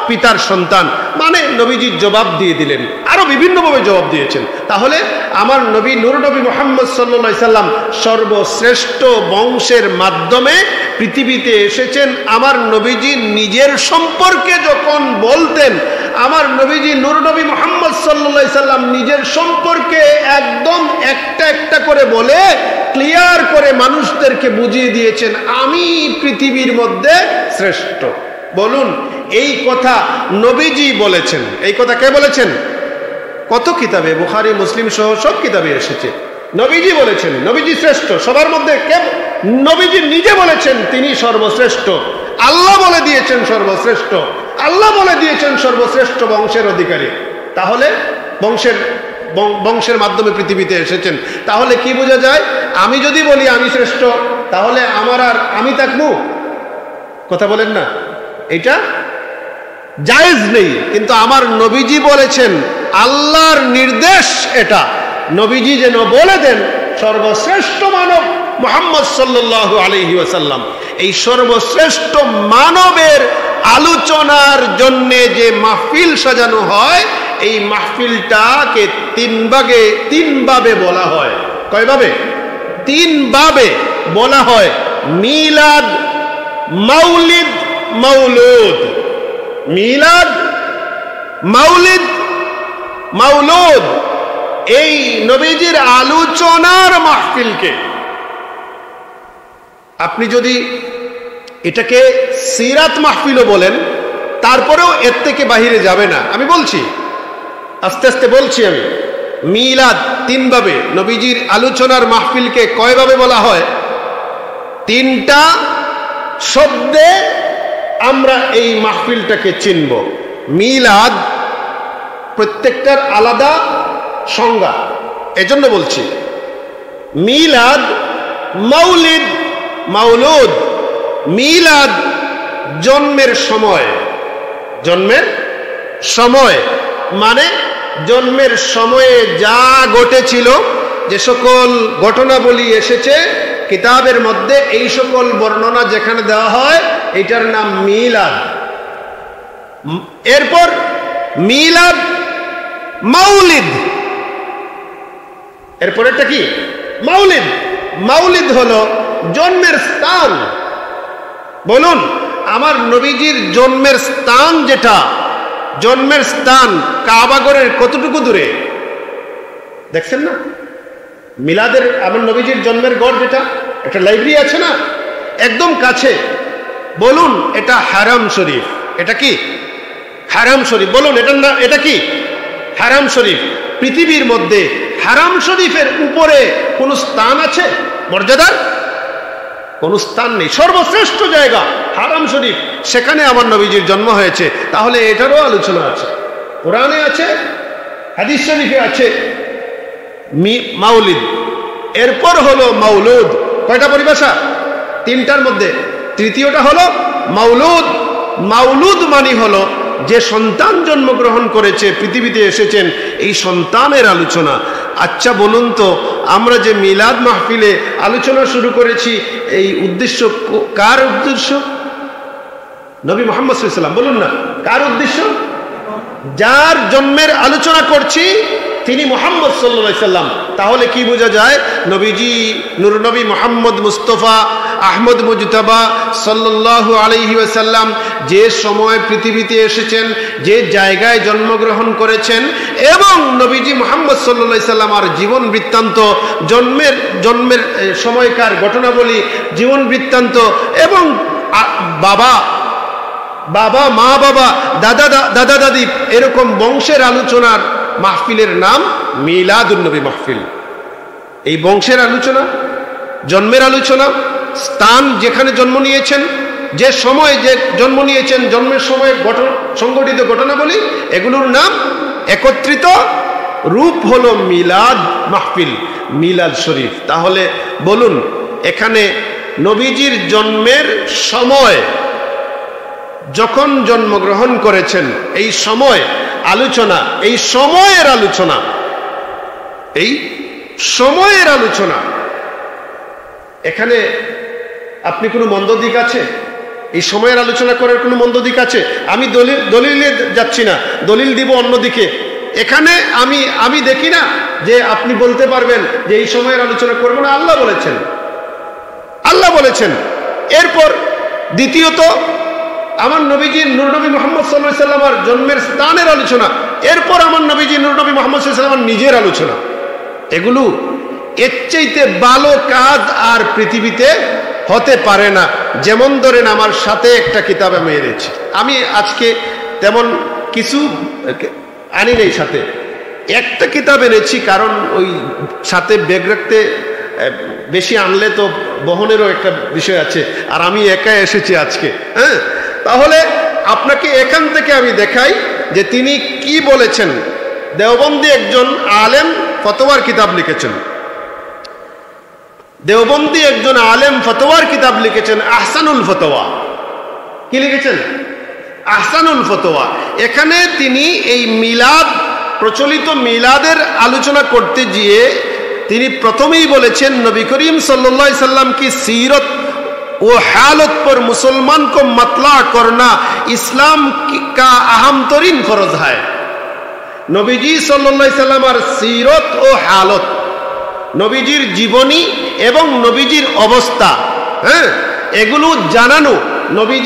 পিতার সন্তান, মানে নবীজি জবাব দিয়ে দিলেন, আরো বিভিন্নভাবে জবাব দিয়েছেন। তাহলে আমার নবী নূর নবী মুহাম্মদ সাল্লাল্লাহু আলাইহি সাল্লাম সর্বশ্রেষ্ঠ বংশের মাধ্যমে পৃথিবীতে এসেছেন। আমার নবীজি নিজের সম্পর্কে যখন বলতেন, আমার নবীজি নূর নবী মুহাম্মদ সাল্লাল্লাহু আলাইহি সাল্লাম নিজের সম্পর্কে একদম একটা একটা করে বলে ক্লিয়ার করে মানুষদেরকে বুঝিয়ে দিয়েছেন, আমি পৃথিবীর মধ্যে শ্রেষ্ঠ। বলুন, এই কথা নবীজি বলেছেন। এই কথা কে বলেছেন? কত কিতাবে, বুখারী মুসলিম সহ সব কিতাবে এসেছে। নবীজি বলেছেন নবীজি শ্রেষ্ঠ সবার মধ্যে। কে? নবীজি নিজে বলেছেন তিনি সর্বশ্রেষ্ঠ। আল্লাহ বলে দিয়েছেন সর্বশ্রেষ্ঠ। আল্লাহ বলে দিয়েছেন সর্বশ্রেষ্ঠ বংশের অধিকারী। তাহলে বংশের মাধ্যমে পৃথিবীতে এসেছেন। তাহলে কি বোঝা যায়? আমি যদি বলি আমি শ্রেষ্ঠ, তাহলে আমার আর আমি থাকবো? কথা বলেন না, এটা জায়েজ নেই। কিন্তু আমার নবীজি বলেছেন, আল্লাহর নির্দেশ এটা, নবীজি যেন বলে দেন সর্বশ্রেষ্ঠ মানব মুহাম্মদ সাল্লাল্লাহু আলাইহি ওয়াসাল্লাম। এই সর্বশ্রেষ্ঠ মানবের আলোচনার জন্য যে মাহফিল সাজানো হয়, এই মাহফিলটাকে তিন ভাবে বলা হয়। কয়ভাবে? তিন ভাবে বলা হয়। মিলাদ, মাউলিদ, মাউলুদ। মিলাদ, মাউলিদ, মাউলুদ, এই নবীজির আলোচনার মাহফিলকে আপনি যদি এটাকে সিরাত মাহফিলও বলেন, তারপরেও এর থেকে বাহিরে যাবে না। আমি বলছি, আস্তে আস্তে বলছি আমি। মিলাদ তিনভাবে, নবীজির আলোচনার মাহফিলকে কয়ভাবে বলা হয়? তিনটা শব্দে আমরা এই মাহফিলটাকে চিনব। মিলাদ প্রত্যেকটার আলাদা সংজ্ঞা, এজন্য বলছি। মিলাদ, মাউলিদ, মাউলুদ। মিলাদ জন্মের সময়, জন্মের সময় মানে জন্মের সময়ে যা ঘটেছিল, যে সকল ঘটনাবলী এসেছে কিতাবের মধ্যে, এই সকল বর্ণনা যেখানে দেওয়া হয়, এটার নাম মিলাদ। এরপর মিলাদ, মাউলিদ। এরপর এটা কি? মাউলিদ। মাউলিদ হলো জন্মের স্থান। বলুন, আমার নবীজির জন্মের স্থান যেটা, জন্মের স্থান কাবাগরের কতটুকু দূরে দেখছেন না? মিলাদের, আমার নবীজির জন্মের গড় যেটা, একটা লাইব্রেরি আছে না, একদম কাছে। বলুন, এটা হারাম শরীফ। এটা কি? হারাম শরীফ। বলুন, এটা কি? হারাম শরীফ। পৃথিবীর মধ্যে হারাম শরীফের উপরে কোন স্থান আছে মর্যাদার? কোন স্থান নেই। সর্বশ্রেষ্ঠ জায়গা হারাম শরীফ, সেখানে আমার নবীজির জন্ম হয়েছে। তাহলে এটারও আলোচনা আছে, কোরআনে আছে, হাদিস শরীফে আছে। মাউলিদ, এরপর হলো মাউলুদ। কয়টা পরিভাষা? তিনটার মধ্যে তৃতীয়টা হলো মাউলুদ। মাউলুদ মানে হলো যে সন্তান জন্মগ্রহণ করেছে, পৃথিবীতে এসেছেন, এই সন্তানের আলোচনা। আচ্ছা বলুন তো, আমরা যে মিলাদ মাহফিলে আলোচনা শুরু করেছি, এই উদ্দেশ্য কার উদ্দেশ্য? নবী মুহাম্মদ সাল্লাল্লাহু আলাইহি ওয়াসাল্লাম। বলুন না, কার উদ্দেশ্য? যার জন্মের আলোচনা করছি তিনি মুহাম্মদ সাল্লাল্লাহু আলাইহি ওয়াসাল্লাম। তাহলে কি বোঝা যায়? নবীজি নূর নবী মুহাম্মদ মুস্তাফা আহমদ মুজতাবা সাল্লাল্লাহু আলাইহি ওয়াসাল্লাম যে সময় পৃথিবীতে এসেছেন, যে জায়গায় জন্মগ্রহণ করেছেন, এবং নবীজি মুহাম্মদ সাল্লাল্লাহু আলাইহি ওয়াসাল্লাম আর জীবন বৃত্তান্ত, জন্মের সময়কার ঘটনাবলী, জীবন বৃত্তান্ত, এবং বাবা মা বাবা, দাদা দাদি, এরকম বংশের আলোচনার মাহফিলের নাম মিলাদুন নবী মাহফিল। এই বংশের আলোচনা, জন্মের আলোচনা, স্থান যেখানে জন্ম নিয়েছেন, যে সময় যে জন্ম নিয়েছেন, জন্মের সময় সংঘটিত ঘটনাবলী, এগুলোর নাম একত্রিত রূপ হলো মিলাদ মাহফিল, মিলাদ শরীফ। তাহলে বলুন, এখানে নবীজির জন্মের সময়, যখন জন্মগ্রহণ করেছেন, এই সময় আলোচনা, এই সময়ের আলোচনা, এই সময়ের আলোচনা। এখানে আপনি কোনো মন্দ দিক আছে? এই সময়ের আলোচনা করার কোনো মন্দ দিক আছে? আমি দলিলে যাচ্ছি না, দলিল দিব অন্যদিকে। এখানে আমি দেখি না যে আপনি বলতে পারবেন যে এই সময়ের আলোচনা করবো না। আল্লাহ বলেছেন। এরপর দ্বিতীয়ত, আমার নবীজির নূর নবী মুহাম্মদ সাল্লাল্লাহু আলাইহি ওয়াসাল্লামের জন্মের স্থানের আলোচনা, এরপর আমার নবীজি নূর নবী মুহাম্মদ সাল্লাল্লাহু আলাইহি ওয়াসাল্লামের নিজের আলোচনা। এগুলো এর চাইতে ভালো কাজ আর পৃথিবীতে হতে পারে না। যেমন ধরেন, আমার সাথে একটা কিতাব আমি এনেছি। আমি আজকে তেমন কিছু আনি নেই, সাথে একটা কিতাব এনেছি, কারণ ওই সাথে ব্যাগ রাখতে বেশি আনলে তো বহনেরও একটা বিষয় আছে, আর আমি একা এসেছি আজকে। হ্যাঁ, তাহলে আপনাকে এখান থেকে আমি দেখাই যে তিনি কি বলেছেন। দেওবন্দি একজন আলেম ফতোয়ার কিতাব লিখেছেন, দেওবন্দি একজন আলেম ফতোয়ার কিতাব লিখেছেন, আহসানুল ফতোয়া। কি লিখেছেন? আহসানুল ফতোয়া। এখানে তিনি এই মিলাদ, প্রচলিত মিলাদের আলোচনা করতে গিয়ে তিনি প্রথমেই বলেছেন, নবী করিম सल्लल्लाहु अलैहि वसल्लम की सीरत वो हालत पर मुसलमान को मतला करना इस्लाम का अहम तरीन फर्ज है। নবীজি सल्लल्लाहु अलैहि वसल्लम আর সিরত ও হালত, নবীজির জীবনী এবং নবীজির অবস্থা, হ্যাঁ, এগুলো জানানো। নবী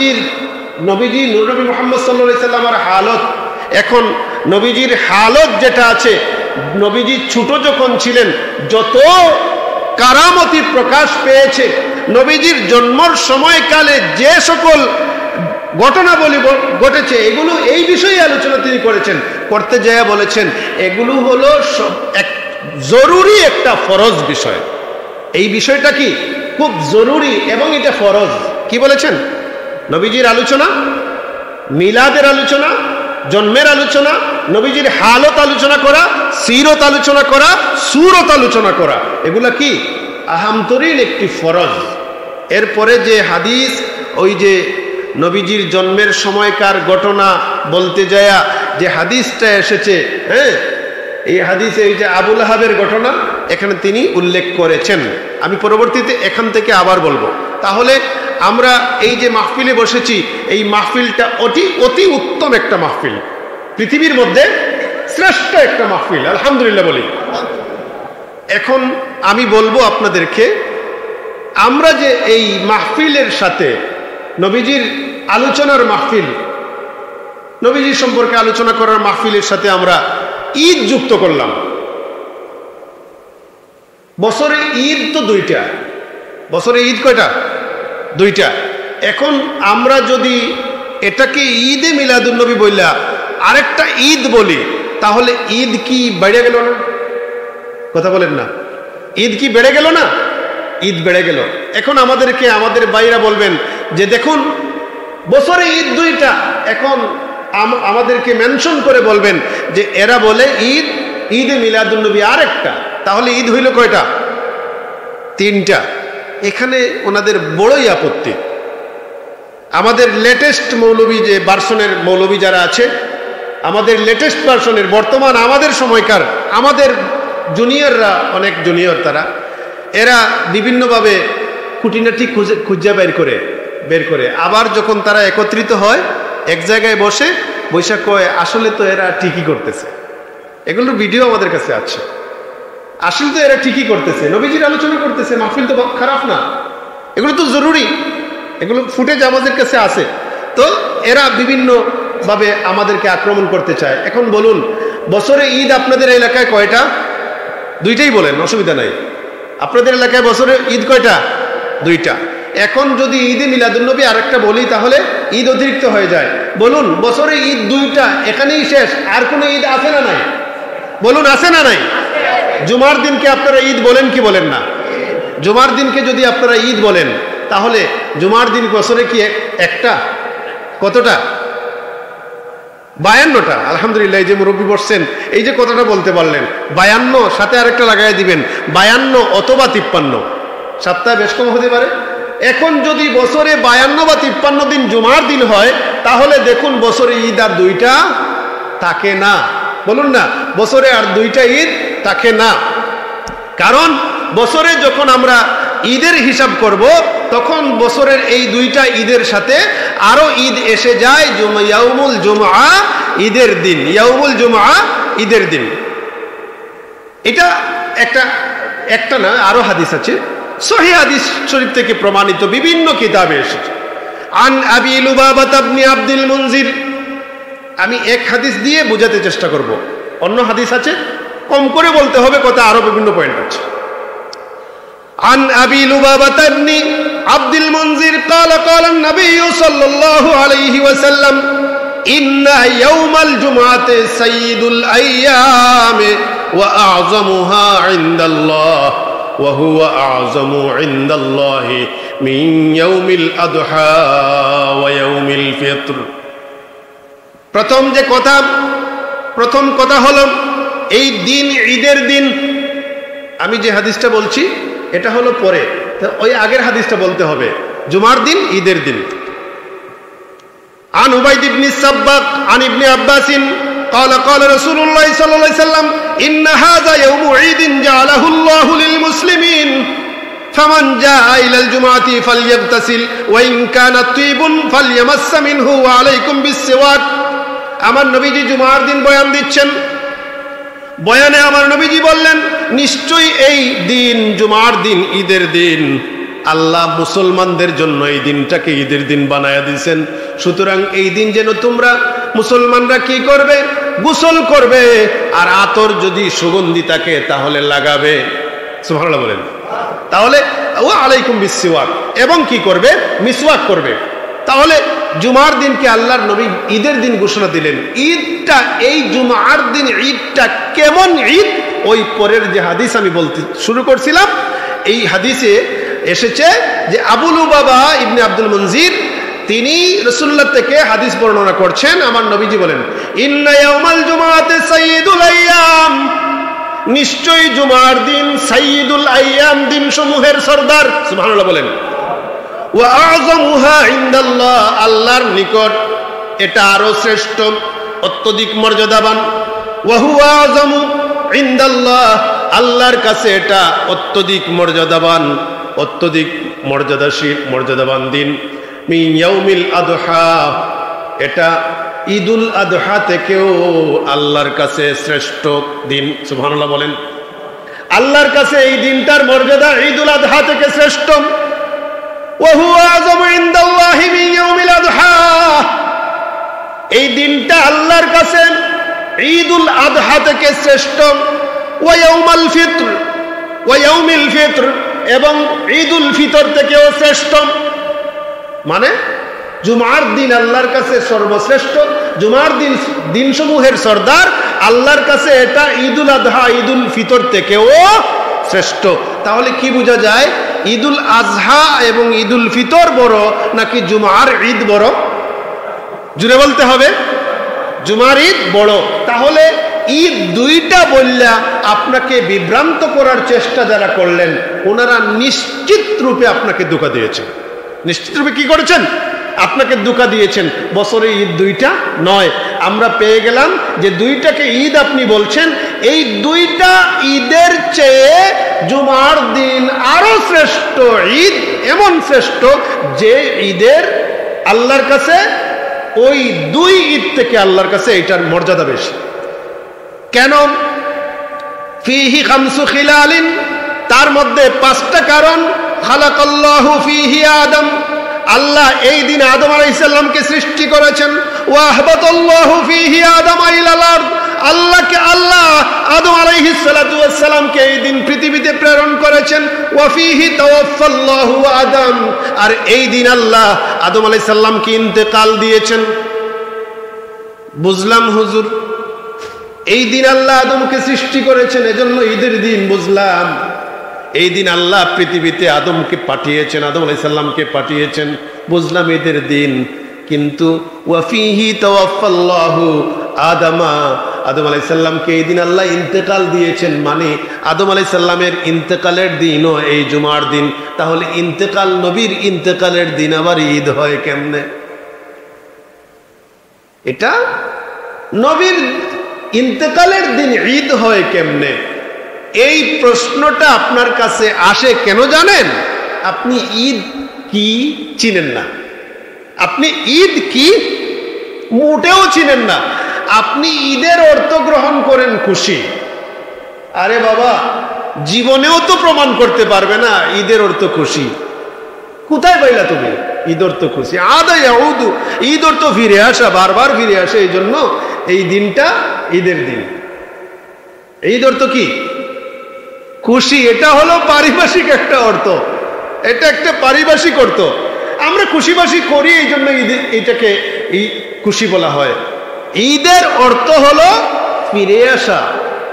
নূর নবী মুহাম্মদ সাল্লাল্লাহু আলাইহি ওয়াসাল্লামের হালত। এখন নবীজির হালত যেটা আছে, নবীজি ছোট যখন ছিলেন যত কারামতি প্রকাশ পেয়েছে, নবীজির জন্মের সময়কালে যে সকল ঘটনাবলী ঘটেছে, এগুলো এই বিষয়ে আলোচনা তিনি করতে যেয়ে বলেছেন, এগুলো হলো এক জরুরি একটা ফরজ বিষয়। এই বিষয়টা কি খুব জরুরি এবং এটা ফরজ। কি বলেছেন? নবীজির আলোচনা, মিলাদের আলোচনা, জন্মের আলোচনা, নবীজির হালত আলোচনা করা, সিরত আলোচনা করা, সুরত আলোচনা করা, এগুলা কি আহামতরিন একটি ফরজ। এরপরে যে হাদিস, ওই যে নবীজির জন্মের সময়কার ঘটনা বলতে যায়া যে হাদিসটা এসেছে, হ্যাঁ, এই হাদিসে এই যে আবুল আহাবের ঘটনা এখানে তিনি উল্লেখ করেছেন। আমি পরবর্তীতে এখান থেকে আবার বলবো। তাহলে আমরা এই যে মাহফিলে বসেছি, এই মাহফিলটা অতি উত্তম একটা মাহফিল, পৃথিবীর মধ্যে শ্রেষ্ঠ একটা মাহফিল, আলহামদুলিল্লাহ বলি। এখন আমি বলবো আপনাদেরকে, আমরা যে এই মাহফিলের সাথে, নবীজির আলোচনার মাহফিল, নবীজির সম্পর্কে আলোচনা করার মাহফিলের সাথে আমরা ঈদ যুক্ত করলাম। বছরে ঈদ তো দুইটা, বছরে ঈদ কয়টা? দুইটা। এখন আমরা যদি এটাকে ঈদে মিলাদুন নবী বললা আরেকটা ঈদ বলি, তাহলে ঈদ কি বেড়ে গেল না? কথা বলেন না, ঈদ কি বেড়ে গেল না? ঈদ বেড়ে গেল। এখন আমাদেরকে আমাদের ভাইরা বলবেন যে দেখুন বছরে ঈদ দুইটা, এখন আমাদেরকে মেনশন করে বলবেন যে এরা বলে ঈদে মিলাদুন নবী আরেকটা। তাহলে ঈদ হইল কয়টা? 3টা। এখানে ওনাদের বড়ই আপত্তি। আমাদের লেটেস্ট মৌলবী যে ভার্সনের মৌলবী যারা আছে, আমাদের লেটেস্ট ভার্সনের বর্তমান আমাদের সময়কার আমাদের জুনিয়ররা, অনেক জুনিয়র তারা, এরা বিভিন্নভাবে খুঁটিনাটি খুঁজে বের করে আবার যখন তারা একত্রিত হয় এক জায়গায় বসে বৈশাখ কয় আসলে তো এরা ঠিকই করতেছে। এগুলোর ভিডিও আমাদের কাছে আছে। আসলে তো এরা ঠিকই করতেছে, নবীজির আলোচনা করতেছে, মাহফিল তো খারাপ না, এগুলো তো জরুরি, এগুলো ফুটেজ আমাদের কাছে আছে। তো এরা বিভিন্ন ভাবে আমাদেরকে আক্রমণ করতে চায়। এখন বলুন, বছরে ঈদ আপনাদের এলাকায় কয়টা? 2টাই বলেন, অসুবিধা নাই। আপনাদের এলাকায় বছরে ঈদ কয়টা? 2টা। এখন যদি ঈদে মিলাদুন্নবী আরেকটা বলি তাহলে ঈদ অতিরিক্ত হয়ে যায়। বলুন, বছরে ঈদ 2টা, এখানেই শেষ, আর কোনো ঈদ আছে না নাই? বলুন, আছে না নাই? জুমার দিনকে আপনারা ঈদ বলেন কি বলেন না? জুমার দিনকে যদি আপনারা ঈদ বলেন তাহলে জুমার দিন বছরে কি একটা? কতটা? 52টা। আলহামদুলিল্লাহ, এই যে মুরব্বী বসছেন, এই যে কথাটা বলতে পারলেন, 52 সাথে আরেকটা লাগাই দিবেন, 52 অথবা 53, সপ্তাহে বেশ কম হতে পারে। এখন যদি বছরে 52 বা 53 দিন জুমার দিন হয় তাহলে দেখুন বছরে ঈদ আর 2টা থাকে না। বলুন না, বছরে আর 2টা ঈদ থাকে না। কারণ বছরে যখন আমরা ঈদের হিসাব করব তখন বছরের এই 2টা ঈদের সাথে আরো ঈদ এসে যায়, ইয়াউমুল জুমআ ঈদের দিন, ইয়াউমুল জুমআ ঈদের দিন। এটা একটা না, আরো হাদিস আছে, সহিহ হাদিস শরীফ থেকে প্রমাণিত, বিভিন্ন কিতাবে এসেছে। আন আবি লুবাবা ইবনে আব্দুল মুনজির, আমি এক হাদিস দিয়ে বোঝাতে চেষ্টা করব, অন্য হাদিস আছে, কম করে বলতে হবে, কথা আরো বিভিন্ন পয়েন্ট আছে। عن أبي لبابة بن عبد المنذر قال قال النبي صلى الله عليه وسلم إن يوم الجمعة سيد الأيام وأعظمها عند الله وهو أعظم عند الله من يوم الأضحى ويوم الفطر। প্রথম কথা হলো এই দিন ঈদের দিন। আমি যে হাদিসটা বলছি এটা হলো পরে, ওই আগের হাদিসটা বলতে হবে, জুমার দিন ঈদের দিন। আন উবাইদ ইবনে সাব্বাক আন ইবনে আব্বাস قال قال رسول الله صلى الله عليه وسلم إن هذا يوم عيد جعله الله للمسلمين فمن جاء إلى الجمعة فليغتسل وإن كان طيب فليمس منه وعليكم بالسواك। আমার নবীজি জুমার দিন বয়ান দিচ্ছেন, বয়ানে আমার নবীজি বললেন, নিশ্চয়ই এই দিন জুমার দিন ঈদের দিন, আল্লাহ মুসলমানদের জন্য এই দিনটাকে ঈদের দিন বানায়া দিয়েছেন। সুতরাং এই দিন যেন তোমরা মুসলমানরা কি করবে? গোসল করবে, আর আতর যদি সুগন্ধি থাকে তাহলে লাগাবে, সুবহানাল্লাহ বলেন, তাহলে ওয়া আলাইকুম বিসওয়াক, এবং কি করবে? মিসওয়াক করবে। তাহলে জুমার দিনকে আল্লাহর নবী ঈদের দিন ঘোষণা দিলেন। ঈদটা, এই জুমার দিন ঈদটা কেমন ঈদ, ওই পরের যে হাদিস আমি বলতে শুরু করছিলাম, এই হাদিসে এসেছে যে আবু লুবাবা ইবনে আব্দুল মুনজির তিনি রাসূলুল্লাহ থেকে হাদিস বর্ণনা করছেন। আমার নবীজি বলেন, ইন্না ইয়াউমাল জুমআতি সাইয়্যিদুল আইয়াম, নিশ্চয়ই জুমার দিন সাইয়্যিদুল আইয়াম, দিন সমূহের সরদার, সুবহানাল্লাহ বলেন। ওয়া আযমুহা ইনদাল্লাহ, আল্লাহর নিকট এটা আরো শ্রেষ্ঠ, অত্যধিক মর্যাদাবান। ওয়া হুয়া আযমু ইনদাল্লাহ, আল্লাহর কাছে এটা অত্যধিক মর্যাদাবান, অত্যধিক মর্যাদাবান দিন। মিন ইয়াউমিল আদহা, এটা ঈদুল আদহা থেকেও আল্লাহর কাছে শ্রেষ্ঠ দিন, সুবহানাল্লাহ বলেন। আল্লাহর কাছে এই দিনটার মর্যাদা ঈদুল আদহা থেকে শ্রেষ্ঠ। ওয়া হুয়া আযমু ইনদাল্লাহি মিন ইয়াউমিল আদহা, এই দিনটা আল্লাহর কাছে ঈদুল আদহা থেকে শ্রেষ্ঠ। ওয়া ইয়াউমুল ফিতর, ওয়া ইয়াউমিল ফিতর, এবং ঈদুল ফিতর থেকেও শ্রেষ্ঠ। মানে জুমার দিন আল্লাহর কাছে সর্বশ্রেষ্ঠ, জুমার দিন দিনসমূহের সর্দার, আল্লাহর কাছে এটা ঈদুল আদহা ঈদুল ফিতর থেকেও শ্রেষ্ঠ। তাহলে কি বোঝা যায়? ঈদুল আজহা এবং ঈদুল ফিতর বড় নাকি জুমার ঈদ বড়? জুড়ে বলতে হবে, জুমার ঈদ বড়। তাহলে ঈদ দুইটা বললা আপনাকে বিভ্রান্ত করার চেষ্টা যারা করলেন ওনারা নিশ্চিত রূপে আপনাকে ধোঁকা দিয়েছেন। নিশ্চিত রূপে কি করেছেন? আপনাকে ধোঁকা দিয়েছেন। বছরে ঈদ দুইটা নয়, আমরা পেয়ে গেলাম যে দুইটাকে ঈদ আপনি বলছেন। এই দুইটা ঈদের চেয়ে জুমার দিন আরো শ্রেষ্ঠ ঈদ, এমন শ্রেষ্ঠ যে ঈদের আল্লাহর কাছে ওই দুই ঈদ থেকে আল্লাহর কাছে এটার মর্যাদা বেশি। কেন? ফিহি খামসু খিলালিন, তার মধ্যে 5টা কারণ। খালাকাল্লাহু ফিহি আদম, আল্লাহ এই দিন আদম আলাইহিস সালামকে সৃষ্টি করেছেন। ওয়া আহবাতাল্লাহু ফিহি আদম ইলাল আরদ, আল্লাহ আদম আলাইহিস সালাতু ওয়াস সালামকে এই দিন পৃথিবীতে প্রেরণ করেছেন। ওয়া ফিহি তাওয়াফাল্লাহু আদম, আর এই দিন আল্লাহ আদম আলাইহিস সালামকে ইন্তেকাল দিয়েছেন। বুঝলাম হুজুর, এই দিন আল্লাহ আদমকে সৃষ্টি করেছেন এজন্য ঈদের দিন। বুঝলাম, এই দিন আল্লাহ পৃথিবীতে আদমকে পাঠিয়েছেন, আদম আলাইহিস সালামকে পাঠিয়েছেন। বুঝলাম ঈদের দিন, কিন্তু ওয়া ফিহি তাওয়াফাল্লাহু আদমা, আদম আলাইহিস সালামকে এই দিন আল্লাহ ইন্তেকাল দিয়েছেন, মানে আদম আলাইহিস সালামের ইন্তেকালের দিনও এই জুমার দিন। তাহলে ইন্তেকাল, নবীর ইন্তেকালের দিন আবার ঈদ হয় কেমনে? এটা নবীর ইন্তেকালের দিন ঈদ হয় কেমনে? এই প্রশ্নটা আপনার কাছে আসে কেন জানেন? আপনি ঈদ কি চিনেন না। আপনি ঈদ কি মোটেও চিনেন না। আপনি ঈদের অর্থ গ্রহণ করেন খুশি। আরে বাবা, জীবনেও তো প্রমাণ করতে পারবে না ঈদের অর্থ খুশি। কোথায় পাইলা তুমি ঈদ অর্থ খুশি? আদায়াউদু, ঈদ অর্থ ফিরে আসা, বারবার ফিরে আসে, এই জন্য এই দিনটা ঈদের দিন। ঈদ অর্থ কি? খুশি। এটা হলো পারিভাষিক একটা অর্থ, এটা একটা পারিভাষিক অর্থ। আমরা খুশিবাসি করি, এই জন্য এটাকে খুশি বলা হয়। ঈদের অর্থ হলো ফিরে আসা।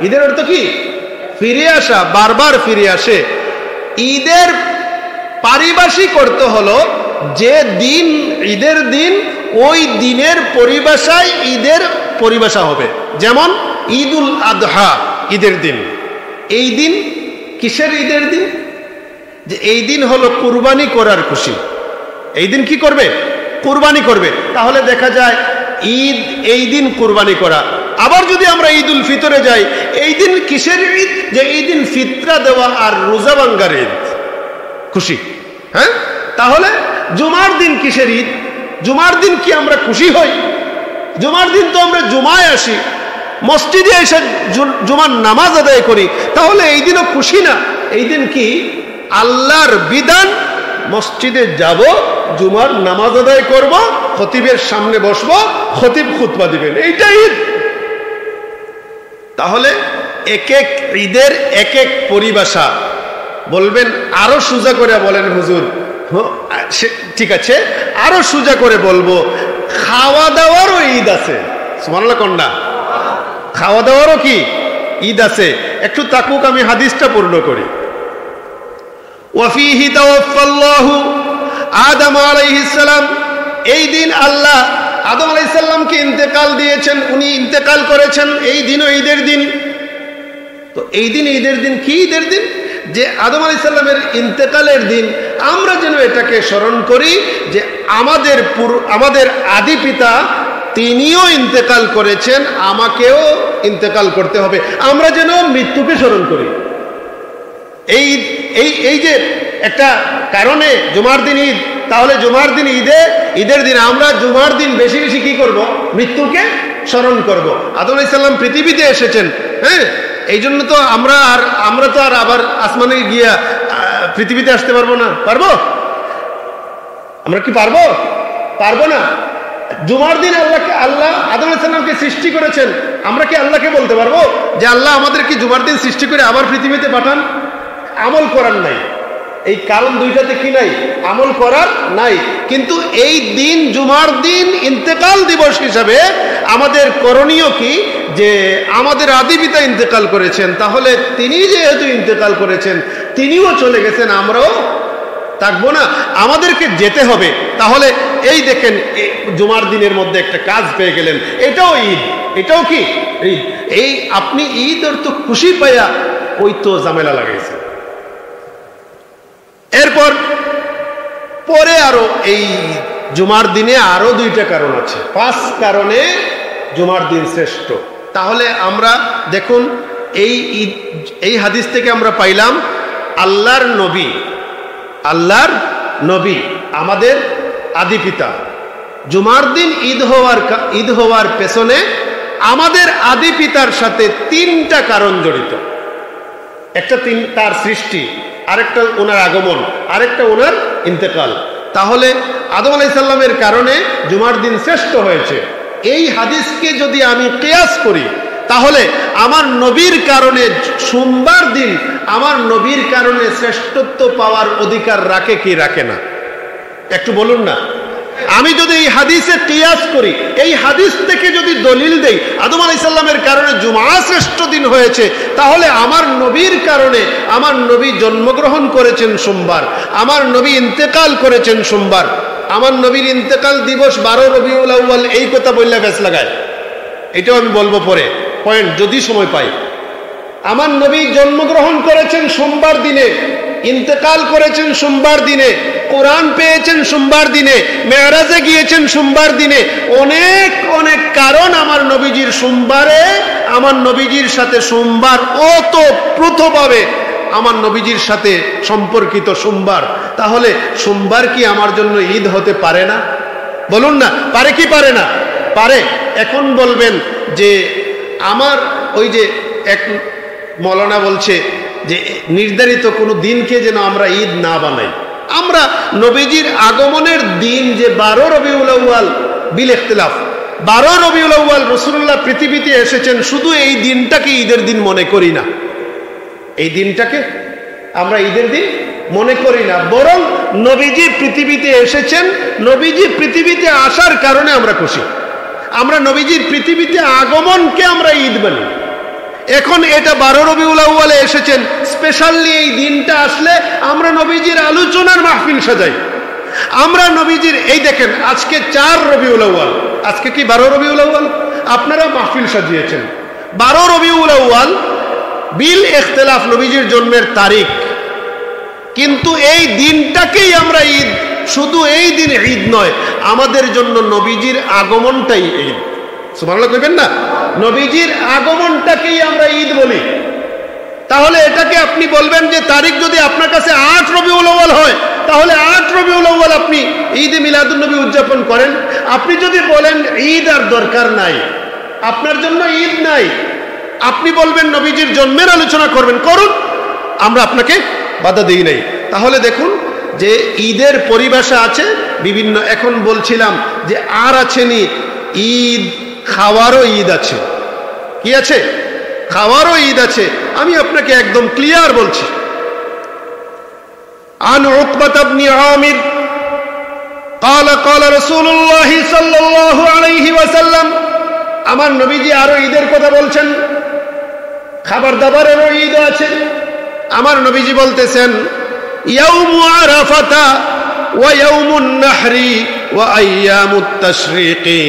ঈদের অর্থ কি? ফিরে আসা, বারবার ফিরে আসে। ঈদের পারিভাষিক অর্থ হলো যে দিন ঈদের দিন, ওই দিনের পরিভাষায় ঈদের পরিভাষা হবে। যেমন ঈদুল আদহা ঈদের দিন। এই দিন কিসের ঈদের দিন? যে এই দিন হলো কুরবানি করার খুশি। এই দিন কি করবে? কুরবানি করবে। তাহলে দেখা যায় ঈদ এই দিন কুরবানি করা। আবার যদি আমরা ঈদুল ফিতরে যাই, এই দিন কিসের ঈদ? যে এই দিন ফিতরা দেওয়া আর রোজা ভাঙ্গার ঈদ, খুশি। হ্যাঁ, তাহলে জুমার দিন কিসের ঈদ? জুমার দিন কি আমরা খুশি হই? জুমার দিন তো আমরা জুমায় আসি, মসজিদে এসে জুমার নামাজ আদায় করি, তাহলে এই দিনও খুশি না। এই দিন কি আল্লাহর বিধান, মসজিদে যাব, জুমার নামাজ আদায় করব, খতিবের সামনে বসবো, খতিব খুতবা দিবেন, এইটাই ঈদ। তাহলে এক এক ঈদের এক এক পরিভাষা। বলবেন আরো সোজা করে বলেন হুজুর। ঠিক আছে, আরো সোজা করে বলবো, খাওয়া দাওয়ারও ঈদ আছে। সুবহানাল্লাহ কন্যা, খাওয়া দাওয়ারও কি ঈদ আছে? একটু তাকুক, আমি হাদিসটা পূর্ণ করি। ওয়াফিহি তাওয়াফাল্লাহু আদম আলাইহিস সালাম, এই দিন আল্লাহ আদম আলাইহিস সালামকে ইন্তেকাল দিয়েছেন, উনি ইন্তেকাল করেছেন। এই দিনও ঈদের দিন। তো এই দিন ঈদের দিন। কি ঈদের দিন? যে আদম আলাইহিস সালামের ইন্তেকালের দিন। আমরা যেন এটাকে স্মরণ করি যে আমাদের আদি পিতা তিনিও ইন্তেকাল করেছেন, আমাকেও ইন্তেকাল করতে হবে। আমরা যেন মৃত্যুকে স্মরণ করি। এই যে একটা কারণে জুমার দিন ঈদ, তাহলে জুমার দিন ঈদের দিন আমরা জুমার দিন বেশি বেশি কি করব? মৃত্যুকে স্মরণ করব। আদম আলাইহিস সালাম পৃথিবীতে এসেছেন, হ্যাঁ, এই জন্য তো আমরা তো আর আবার আসমানে গিয়া পৃথিবীতে আসতে পারবো না। পারবো? আমরা কি পারবো? পারবো না। জুমার দিন আল্লাহ আদম আলাইহিস সালামকে সৃষ্টি করেছেন, আমরা কি আল্লাহকে বলতে পারবো যে আল্লাহ আমাদেরকে জুমার দিন সৃষ্টি করে আবার পৃথিবীতে পাঠান? আমল করার নাই। এই কারণ দুইটাতে কি নাই? আমল করার নাই। কিন্তু এই দিন জুমার দিন ইন্তেকাল দিবস হিসাবে আমাদের করণীয় কি? যে আমাদের আদি পিতা ইন্তেকাল করেছেন, তাহলে তিনি যেহেতু ইন্তেকাল করেছেন, তিনিও চলে গেছেন, আমরাও থাকবো না, আমাদেরকে যেতে হবে। তাহলে এই দেখেন জুমার দিনের মধ্যে একটা কাজ পেয়ে গেলেন, এটাও ঈদ, এটাও কি ঈদ। এই আপনি ঈদ অর্থ খুশি পাইয়া ওই তো ঝামেলা লাগাইছে। এরপর পরে আরো এই জুমার দিনে আরো 2টা কারণ আছে, 5 কারণে জুমার দিন শ্রেষ্ঠ। তাহলে আমরা দেখুন এই হাদিস থেকে আমরা পাইলাম আল্লাহর নবী আমাদের আদি পিতা। জুমার দিন ঈদ হওয়ার পেছনে আমাদের আদি পিতার সাথে 3টা কারণ জড়িত। একটা তার সৃষ্টি, আরেকটা ওনার আগমন, আরেকটা ওনার ইন্তেকাল। তাহলে আদম আলাইহিস সালামের কারণে জুমার দিন শ্রেষ্ঠ হয়েছে। এই হাদিসকে যদি আমি কিয়াস করি তাহলে আমার নবীর কারণে সোমবার দিন আমার নবীর কারণে শ্রেষ্ঠত্ব পাওয়ার অধিকার রাখে কি রাখে না? একটু বলুন না। আমি যদি এই হাদিসে কিয়াস করি, এই হাদিস থেকে যদি দলিল দেই আদম আলাইহিস সালামের কারণে জুমা শ্রেষ্ঠ দিন হয়েছে, তাহলে আমার নবীর কারণে আমার নবী জন্মগ্রহণ করেছেন সোমবার, আমার নবী ইন্তেকাল করেছেন সোমবার, আমার নবীর ইন্তেকাল দিবস 12 রবিউল আউয়াল, এই কথা বললে বেশ লাগায়। এটাও আমি বলবো পরে পয়েন্ট যদি সময় পাই। আমার নবী জন্মগ্রহণ করেছেন সোমবার দিনে, ইন্তেকাল করেছেন সোমবার দিনে, কোরআন পেয়েছেন সোমবার দিনে, মেরাজে গিয়েছেন সোমবার দিনে। অনেক অনেক কারণ আমার নবীজির সোমবারে, আমার নবীজির সাথে সোমবার ওতপ্রোতভাবে আমার নবীজির সাথে সম্পর্কিত সোমবার। তাহলে সোমবার কি আমার জন্য ঈদ হতে পারে না? বলুন না, পারে কি পারে না? পারে। এখন বলবেন যে আমার ওই যে এক মৌলানা বলছে যে নির্ধারিত কোনো দিনকে যেন আমরা ঈদ না বানাই। আমরা নবীজির আগমনের দিন যে 12 রবিউল আউয়াল বিল ইখতিলাফ, 12 রবিউল আউয়াল রাসূলুল্লাহ পৃথিবীতে এসেছেন, শুধু এই দিনটাকে ঈদের দিন মনে করি না। এই দিনটাকে আমরা ঈদের দিন মনে করি না, বরং নবীজি পৃথিবীতে এসেছেন, নবীজি পৃথিবীতে আসার কারণে আমরা খুশি। আমরা নবীজির পৃথিবীতে আগমনকে আমরা ঈদ বলি। এখন এটা 12 রবিউল আউয়ালে এসেছেন, স্পেশালি এই দিনটা আসলে আমরা নবীজির আলোচনার মাহফিল সাজাই। আমরা নবীজির এই দেখেন আজকে 4 রবিউল আউয়াল, আজকে কি 12 রবিউল আউয়াল? আপনারা মাহফিল সাজিয়েছেন 12 রবিউল আউয়াল বিল ইখতিলাফ, নবীজির জন্মের তারিখ, কিন্তু এই দিনটাকেই আমরা ঈদ। শুধু এই দিন ঈদ নয়, আমাদের জন্য নবীজির আগমনটাই ঈদ। সুবহানাল্লাহ কইবেন না? নবীজির আগমনটাকেই আমরা ঈদ বলি। তাহলে এটাকে আপনি বলবেন যে তারিখ যদি আপনার কাছে 8 রবিউল আউয়াল হয়, তাহলে 8 রবিউল আউয়াল আপনি ঈদ এ মিলাদুন নবী উদযাপন করেন। আপনি যদি বলেন ঈদ আর দরকার নাই, আপনার জন্য ঈদ নাই, আপনি বলবেন নবীজির জন্মের আলোচনা করবেন, করুন, আমরা আপনাকে বাধা দেই নাই। তাহলে দেখুন যে ঈদের পরিভাষা আছে বিভিন্ন। এখন বলছিলাম যে আর আছেনি ঈদ, খাওয়ারও ঈদ আছে। কি আছে? খাওয়ারও ঈদ আছে। আমি আপনাকে একদম ক্লিয়ার বলছি। আন উকবাত ইবনে আমির قال قال رسول الله صلى الله عليه وسلم, আমার নবীজি আরো ঈদের কথা বলছেন, খাবার দাবারেরও ঈদ আছে। আমার নবীজি বলতেছেন ইয়াউমু আরাফাতা ওয়া ইয়াউমুন নাহরি ওয়া আইয়ামুত তাশরিকি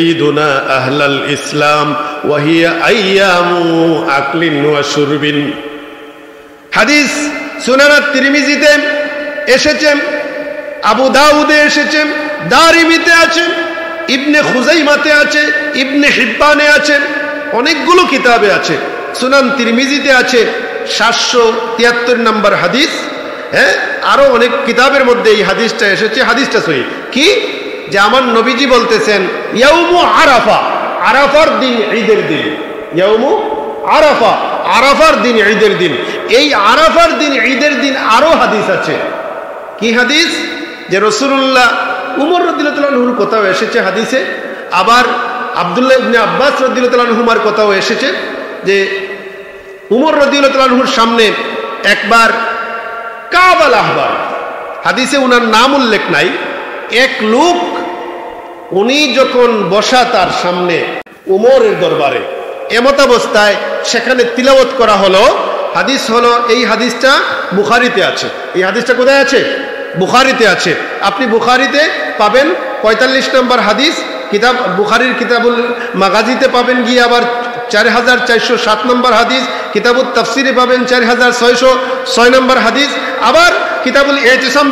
ঈদুনা আহলাল ইসলাম ওয়া হিয়া আইয়ামু আকলিন ওয়া শুরবিন। হাদিস সুনান তিরমিজিতে এসেছে, আবু দাউদে এসেছে, দারিমিতে আছে, ইবনে খুজাইমাতে আছে, ইবনে হিব্বানে আছে, অনেকগুলো কিতাবে আছে। সুনান তিরমিজিতে আছে 773 নম্বর হাদিস। হ্যাঁ, আরো অনেক কিতাবের মধ্যে এই হাদিসটা এসেছে। হাদিসটা সহিহ। কি যে আমার নবীজি বলতেছেন ইয়াউমু আরাফা, আরাফার দিন ঈদের দিন। ইয়াউমু আরাফা, আরাফার দিন ঈদের দিন। এই আরাফার দিন ঈদের দিন আরো হাদিস আছে। কি হাদিস? যে রাসূলুল্লাহ, উমর রাদিয়াল্লাহু আনহুর কথাও এসেছে হাদিসে, আবার আব্দুল্লাহ ইবনে আব্বাস রাদিয়াল্লাহু আনহুমার কথাও এসেছে যে উমর রাদিয়াল্লাহু আনহুর সামনে একবার কাব আল আহবার, হাদিসে উনার নাম উল্লেখ নাই, এক লোক, উনি যখন বসা তার সামনে উমরের দরবারে, এমত অবস্থায় সেখানে তিলাওয়াত করা হলো। হাদিস হলো, এই হাদিসটা বুখারীতে আছে। এই হাদিসটা কোথায় আছে? বুখারীতে আছে। আপনি বুখারীতে পাবেন 45 নম্বর হাদিস, কিতাব বুখারীর কিতাবুল মাগাজিতে পাবেন গিয়ে আবার 4407 নম্বর হাদিস, কিতাবুত তাফসিরে পাবেন 4606 নম্বর হাদিস, আবার কিতাবুল ইতিসাম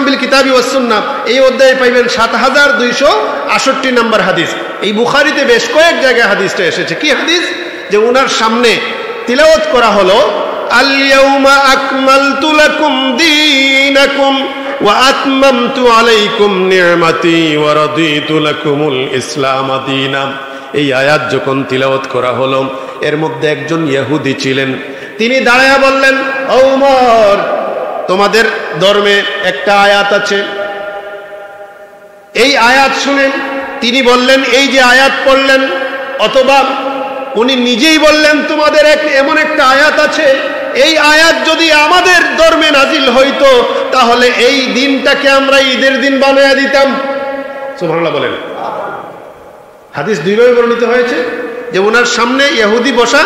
বিল কিতাবি ওয়াস সুন্নাহ এই অধ্যায়ে পাইবেন 7268 নম্বর হাদিস। এই বুখারীতে বেশ কয়েক জায়গায় হাদিসটা এসেছে। কি হাদিস? যে ওনার সামনে তিলাওয়াত করা হলো, আল ইয়াউমা আকমালতু লাকুম দীনাকুম ওয়া আতমামতু আলাইকুম নি'মাতি ওয়া রাদিতু লাকুমুল ইসলাম দীনা। এই আয়াত যখন তিলাওয়াত করা হলো, এর মধ্যে একজন ইহুদি ছিলেন, তিনি দাঁড়ায়া বললেন, ও ওমর, তোমাদের ধর্মে একটা আয়াত আছে, এই আয়াত শুনেন। তিনি বললেন, এই যে আয়াত পড়লেন, অথবা উনি নিজেই বললেন, তোমাদের এমন একটা আয়াত আছে, এই আয়াত যদি আমাদের ধর্মে নাজিল হইতো তাহলে এই দিনটাকে আমরা ঈদের দিন বানায়া দিতাম। সুবহানাল্লাহ বলেন। হাদিস দুইভাবে বর্ণিত হয়েছে যে ওনার সামনে ইহুদি বসা,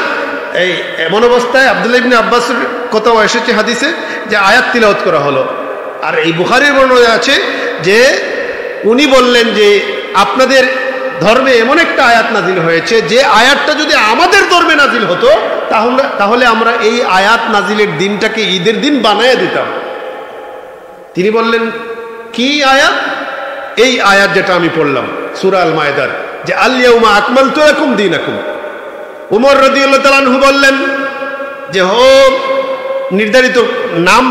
এই এমন অবস্থায় আব্দুল্লাহ ইবনে আব্বাসের কথাও এসেছে হাদিসে যে আয়াত তিলাওয়াত করা হলো। আর এই বুখারীর বর্ণনা আছে যে উনি বললেন যে আপনাদের ধর্মে এমন একটা আয়াত নাজিল হয়েছে, যে আয়াতটা যদি আমাদের ধর্মে নাজিল হতো তাহলে আমরা এই আয়াত নাজিলের দিনটাকে ঈদের দিন বানায় দিতাম। তিনি বললেন, কি আয়াত? এই আয়াত যেটা আমি পড়লাম সূরা আল মায়েদার, যে আল ইয়াউমা আকমালতু লাকুম দীনাকুম। উমর রাদিয়াল্লাহু তাআলা আনহু বললেন যে নির্ধারিত নাম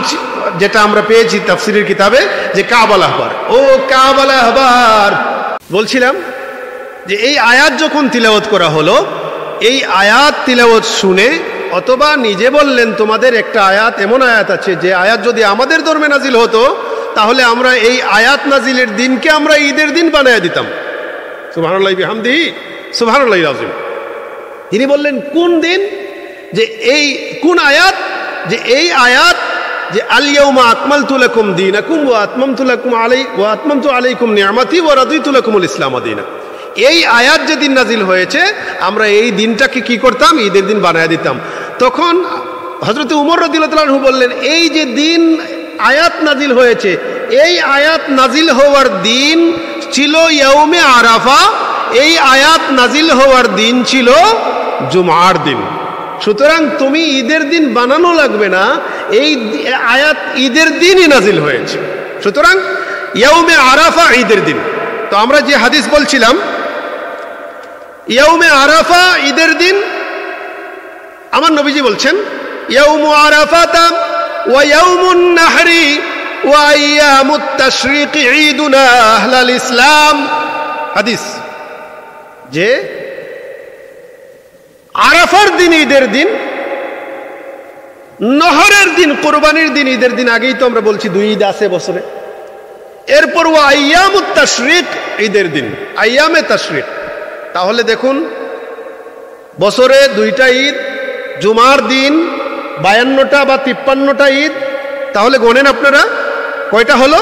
যেটা আমরা পেয়েছি তাফসীরের কিতাবে, যে কাব আল আহবার। ও কাব আল আহবার, বলছিলাম যে এই আয়াত যখন তিলাওয়াত করা হলো, এই আয়াত তিলাওয়াত শুনে, অথবা নিজে বললেন, তোমাদের একটা আয়াত এমন আয়াত আছে, যে আয়াত যদি আমাদের ধর্মে নাজিল হতো তাহলে আমরা এই আয়াত নাজিলের দিনকে আমরা ঈদের দিন বানায় দিতাম। সুবহানাল্লাহি বিহামদিহি সুবহানাল্লাহিল আযীম। তিনি বললেন, কোন দিন? যে এই কোন আয়াত? যে এই আয়াত, যে আল ইয়াউমা আকমালতু লাকুম দীনাকুম ওয়া আতমামতু আলাইকুম নি'মাতি ওয়া রাদিতু লাকুমুল ইসলাম দীনা। এই আয়াত যেদিন নাজিল হয়েছে, আমরা এই দিনটাকে কি করতাম? ঈদের দিন বানায় দিতাম। তখন হযরত উমর রাদিয়াল্লাহু তাআলা আনহু বললেন, এই যে দিন আয়াত নাজিল হয়েছে, এই আয়াত নাজিল হওয়ার দিন ছিল ইয়াউমে আরাফা, এই আয়াত নাজিল হওয়ার দিন ছিল জুমার দিন। সুতরাং তুমি ঈদের দিন বানানো লাগবে না, এই আয়াত ঈদের দিনই নাজিল হয়েছে। সুতরাং ইয়াউমে আরাফা ঈদের দিন। তো আমরা যে হাদিস বলছিলাম, ইয়াউমে আরাফা ঈদের দিন, আমার নবীজি বলছেন, ইয়াউমু আরাফাতা ওয়া ইয়াউমুন নাহরি ওয়া আইয়ামুত তাশরিক ঈদুনা আহলাল ইসলাম। হাদিস, যে আরাফার দিন ঈদের দিন, নহরের দিন কুরবানির দিন ঈদের দিন। আগেই তো আমরা বলছি 2 ঈদ আছে বছরে। এরপর ওয়া আইয়ামুত তাশরিক ঈদের দিন, আইয়ামে তাশরিক। তাহলে দেখুন, বছরে 2টা ঈদ, জুমার দিন 52টা বা 53টা ঈদ, তাহলে গণেন আপনারা কয়টা হলো?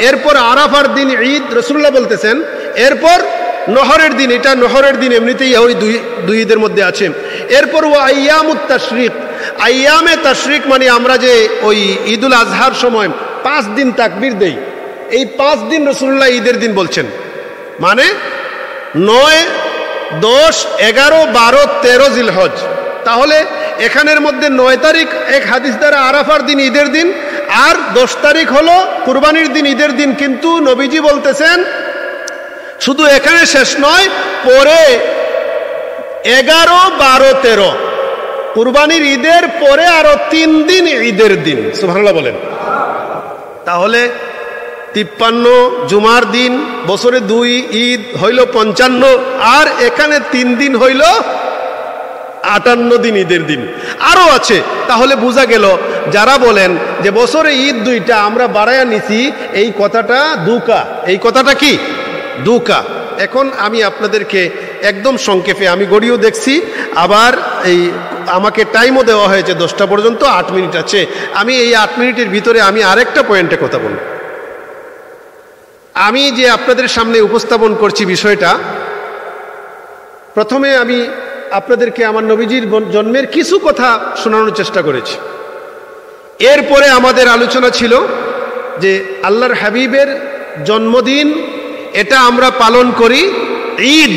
এরপর আরাফার দিন ঈদ, রাসূলুল্লাহ বলতেছেন। এরপর নহরের দিন, এটা নহরের দিন এমনিতেই ওই 2 ঈদের মধ্যে আছে। এরপর ওয়া আইয়ামুত তাশরিক, আইয়ামে তাশরিক মানে আমরা যে ওই ঈদুল আজহার সময় 5 দিন তাকবীর দেই, এই 5 দিন রাসূলুল্লাহ ঈদের দিন বলছেন। মানে 9, 10, 11, 12, 13 জিলহজ। তাহলে এখানের মধ্যে 9 তারিখ এক হাদিস দ্বারা আরাফার দিন ঈদের দিন, আর 10 তারিখ হলো কুরবানির দিন ঈদের দিন। কিন্তু নবীজি বলতেছেন শুধু এখানে শেষ নয়, পরে 11, 12, 13 কুরবানির ঈদের পরে আরো 3 দিন ঈদের দিন। সুবহানাল্লাহ বলেন। তাহলে 53 জুমার দিন, বছরে 2 ঈদ হইল 55, আর এখানে 3 দিন হইল 58 দিন ঈদের দিন। আরো আছে। তাহলে বোঝা গেল, যারা বলেন যে বছরে ঈদ 2টা আমরা বাড়ায়া নিছি, এই কথাটা দুকা। এই কথাটা কি? দুকা। এখন আমি আপনাদেরকে একদম সংক্ষেপে, আমি গড়িও দেখছি, আবার এই আমাকে টাইমও দেওয়া হয়েছে 10টা পর্যন্ত, 8 মিনিট আছে। আমি এই 8 মিনিটের ভিতরে আমি আরেকটা পয়েন্টে কথা বলব। আমি যে আপনাদের সামনে উপস্থাপন করছি বিষয়টা, প্রথমে আমি আপনাদেরকে আমার নবীজির জন্মের কিছু কথা শোনানোর চেষ্টা করেছি। এরপরে আমাদের আলোচনা ছিল যে আল্লাহর হাবিবের জন্মদিন, এটা আমরা পালন করি ঈদ।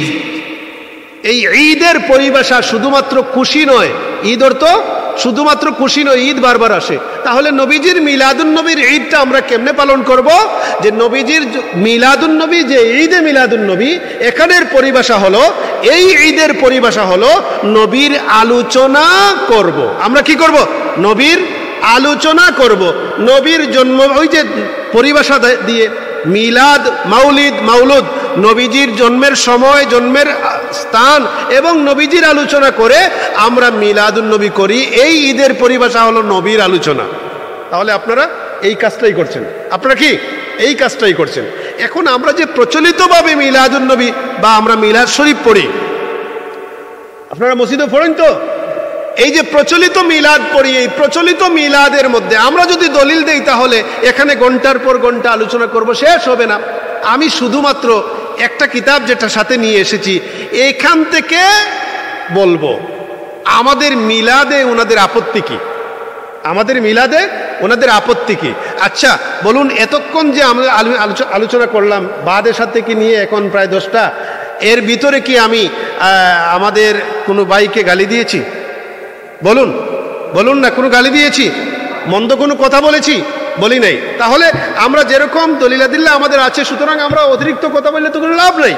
এই ঈদের পরিভাষা শুধুমাত্র খুশি নয়, ঈদ অর্থ শুধুমাত্র খুশি নয়, ঈদ বারবার আসে। তাহলে নবীজির মিলাদুন নবীর ঈদটা আমরা কেমনে পালন করব? যে নবীজির মিলাদুন নবী, যে ঈদে মিলাদুন নবী, এখানের পরিভাষা হলো, এই ঈদের পরিভাষা হলো নবীর আলোচনা করব। আমরা কি করব? নবীর আলোচনা করব। নবীর জন্ম, ওই যে পরিভাষা দিয়ে মিলাদ, মাউলিদ, মাউলুদ, নবীজির জন্মের সময়, জন্মের স্থান এবং নবীজির আলোচনা করে আমরা মিলাদুন নবী করি। এই ঈদের পরিভাষা হলো নবীর আলোচনা। তাহলে আপনারা এই কাজটাই করছেন। আপনারা কি এই কাজটাই করছেন? এখন আমরা যে প্রচলিতভাবে মিলাদুন নবী বা আমরা মিলাদ শরীফ পড়ি, আপনারা মসজিদে পড়েন তো? এই যে প্রচলিত মিলাদ পড়ি, এই প্রচলিত মিলাদের মধ্যে আমরা যদি দলিল দেই তাহলে এখানে ঘন্টার পর ঘন্টা আলোচনা করব, শেষ হবে না। আমি শুধুমাত্র একটা কিতাব যেটা সাথে নিয়ে এসেছি, এখান থেকে বলবো আমাদের মিলাদে ওনাদের আপত্তি কি, আমাদের মিলাদে ওনাদের আপত্তি কি। আচ্ছা বলুন, এতক্ষণ যে আমরা আলোচনা করলাম বাদের সাথে কি নিয়ে এখন প্রায় 10টা, এর ভিতরে কি আমি আমাদের কোনো ভাইকে গালি দিয়েছি? বলুন, বলুন না, কোনো গালি দিয়েছি? মন্দ কোনো কথা বলেছি? বলি নাই। তাহলে আমরা যেরকম দলিলাদিল্লাহ আমাদের আছে, সুতরাং আমরা অতিরিক্ত কথা বললে তো কোনো লাভ নাই।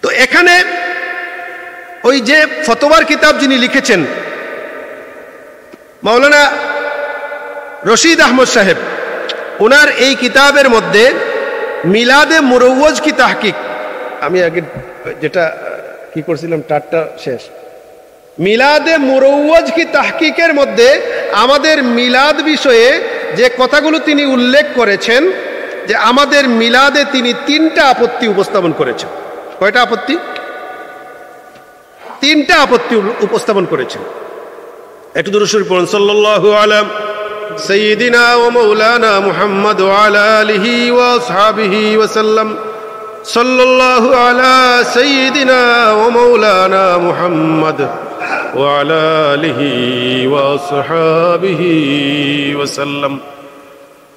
তো এখানে ওই যে ফতোয়ার কিতাব যিনি লিখেছেন মাওলানা রশিদ আহমদ সাহেব, ওনার এই কিতাবের মধ্যে মিলাদে মুরওয়াজ কি তাহকিক, আমি আগে যেটা কি করছিলাম টাটটা শেষ, মিলাদে মুরওয়াজ কি তাহকিকের মধ্যে আমাদের মিলাদ বিষয়ে যে কথাগুলো তিনি উল্লেখ করেছেন, যে আমাদের মিলাদে তিনি 3টা আপত্তি উপস্থাপন করেছেন। কয়টা আপত্তি? 3টা আপত্তি উপস্থাপন করেছেন। একটু দুরূদ শরীফ পড়ুন। সাল্লাল্লাহু আলা সাইয়্যিদিনা ওয়া মাওলানা মুহাম্মদ ওয়া আলা আলিহি ওয়া আসহাবিহি ওয়া সাল্লাম। সাল্লাল্লাহু আলা সাইয়্যিদিনা ওয়া মাওলানা মুহাম্মদ ওয়া আলা আলিহি ওয়া আসহাবিহি ওয়া সাল্লাম।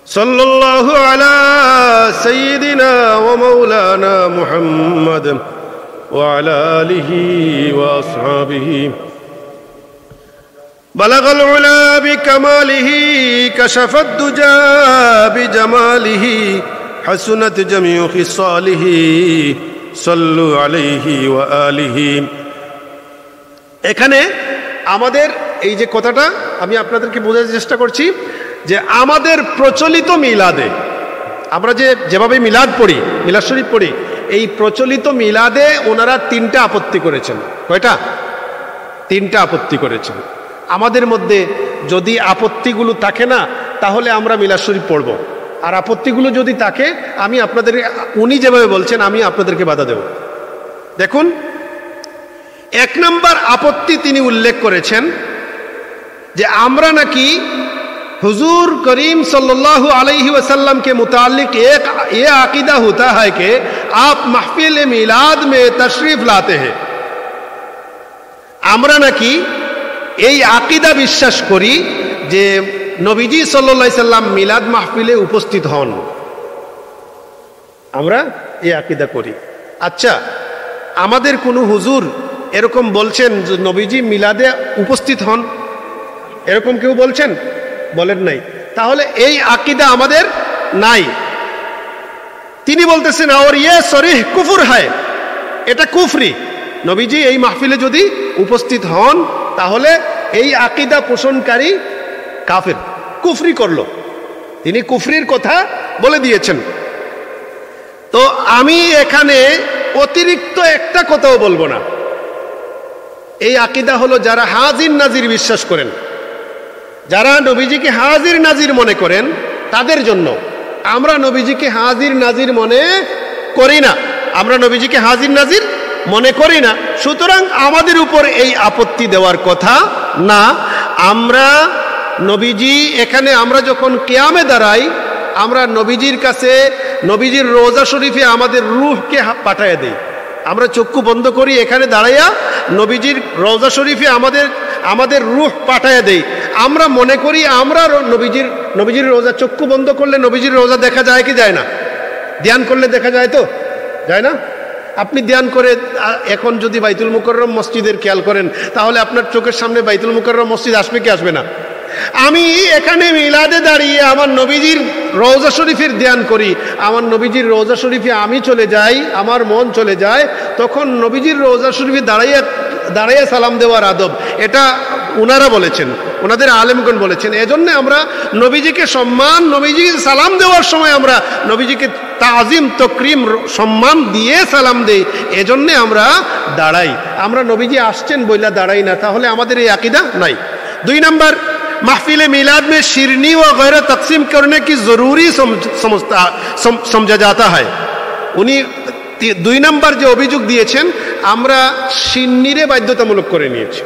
সাল্লাল্লাহু আলা সাইয়্যিদিনা ওয়া মাওলানা মুহাম্মদ ওয়া আলা আলিহি ওয়া আসহাবিহি। বালাগাল উলা বিকামালিহি কাশাফাদ দুজা বিজামালিহি হাসুনাত জামিউ খিসালিহি সাল্লু আলাইহি ওয়া আলিহি। এখানে আমাদের এই যে কথাটা আমি আপনাদেরকে বোঝার চেষ্টা করছি, যে আমাদের প্রচলিত মিলাদে আমরা যেভাবে মিলাদ পড়ি, মিলাদ শরীফ পড়ি, এই প্রচলিত মিলাদে ওনারা 3টা আপত্তি করেছেন। কয়টা? 3টা আপত্তি করেছেন। আমাদের মধ্যে যদি আপত্তিগুলো থাকে না, তাহলে আমরা মিলাদ শরীফ পড়ব, আর আপত্তিগুলো যদি থাকে আমি আপনাদের, উনি যেভাবে বলছেন আমি আপনাদেরকে বাধা দেব। দেখুন, 1 নম্বর আপত্তি তিনি উল্লেখ করেছেন যে আমরা নাকি हुजूर करीम सल्लल्लाहु अलैहि वसल्लम के मुताल्लिक एक ये अकीदा होता है कि आप महफिल मिलाद में तशरीफ लाते हैं। আমরা নাকি এই আকিদা বিশ্বাস করি যে নবীজি সাল্লাল্লাহু আলাইহি সাল্লাম মিলাদ মাহফিলে উপস্থিত হন, আমরা এই আকিদা করি। আচ্ছা, আমাদের কোনো হুজুর এরকম বলছেন যে নবীজি মিলাদে উপস্থিত হন? এরকম কেউ বলছেন? বলেন নাই। তাহলে এই আকিদা আমাদের নাই। তিনি বলতেছেন আর ইয়ে সরিহ কুফর হয়, এটা কুফরি। নবীজি এই মাহফিলে যদি উপস্থিত হন তাহলে এই আকিদা পোষণকারী কাফের, কুফরি করলো। তিনি কুফরির কথা বলে দিয়েছেন। তো আমি এখানে অতিরিক্ত একটা কথাও বলবো না। এই আকিদা হলো যারা হাজির নাজির বিশ্বাস করেন, যারা নবীজিকে হাজির নাজির মনে করেন তাদের জন্য। আমরা নবীজিকে হাজির নাজির মনে করি না, আমরা নবীজিকে হাজির নাজির মনে করি না, সুতরাং আমাদের উপর এই আপত্তি দেওয়ার কথা না। আমরা নবীজি এখানে আমরা যখন কিয়ামে দাঁড়াই, আমরা নবীজির কাছে, নবীজির রোজা শরীফে আমাদের রূহকে পাঠায় দেই। আমরা চক্ষু বন্ধ করি, এখানে দাঁড়াইয়া নবীজির রোজা শরীফে আমাদের রূহ পাঠায় দেই। আমরা মনে করি আমরা নবীজির রোজা চক্ষু বন্ধ করলে নবীজির রোজা দেখা যায় কি যায় না? ধ্যান করলে দেখা যায় তো? যায় না? আপনি ধ্যান করে এখন যদি বাইতুল মুকাররম মসজিদের খেয়াল করেন তাহলে আপনার চোখের সামনে বাইতুল মুকাররম মসজিদ আসবে কি আসবে না? আমি এখানে মিলাদে দাঁড়িয়ে আমার নবীজির রওজা শরীফের ধ্যান করি, আমার নবীজির রওজা শরীফে আমি চলে যাই, আমার মন চলে যায়, তখন নবীজির রওজা শরীফে দাঁড়াইয়া সালাম দেওয়ার আদব, এটা ওনারা বলেছেন, ওনাদের আলেমগণ বলেছেন। এজন্য আমরা নবীজিকে সম্মান, নবীজিকে সালাম দেওয়ার সময় আমরা নবীজিকে তাজিম তকরিম সম্মান দিয়ে সালাম দেই, এজন্যে আমরা দাঁড়াই। আমরা নবীজি আসছেন বইলা দাঁড়াই না, তাহলে আমাদের এই আকীদা নাই। 2 नंबर, महफिल मिलाद में शिरनी वगैरह तकसीम करने की ज़रूरी समझा जाता है। উনি 2 নম্বর যে অভিযোগ দিয়েছেন, আমরা সিন্নিরে বাধ্যতামূলক করে নিয়েছি।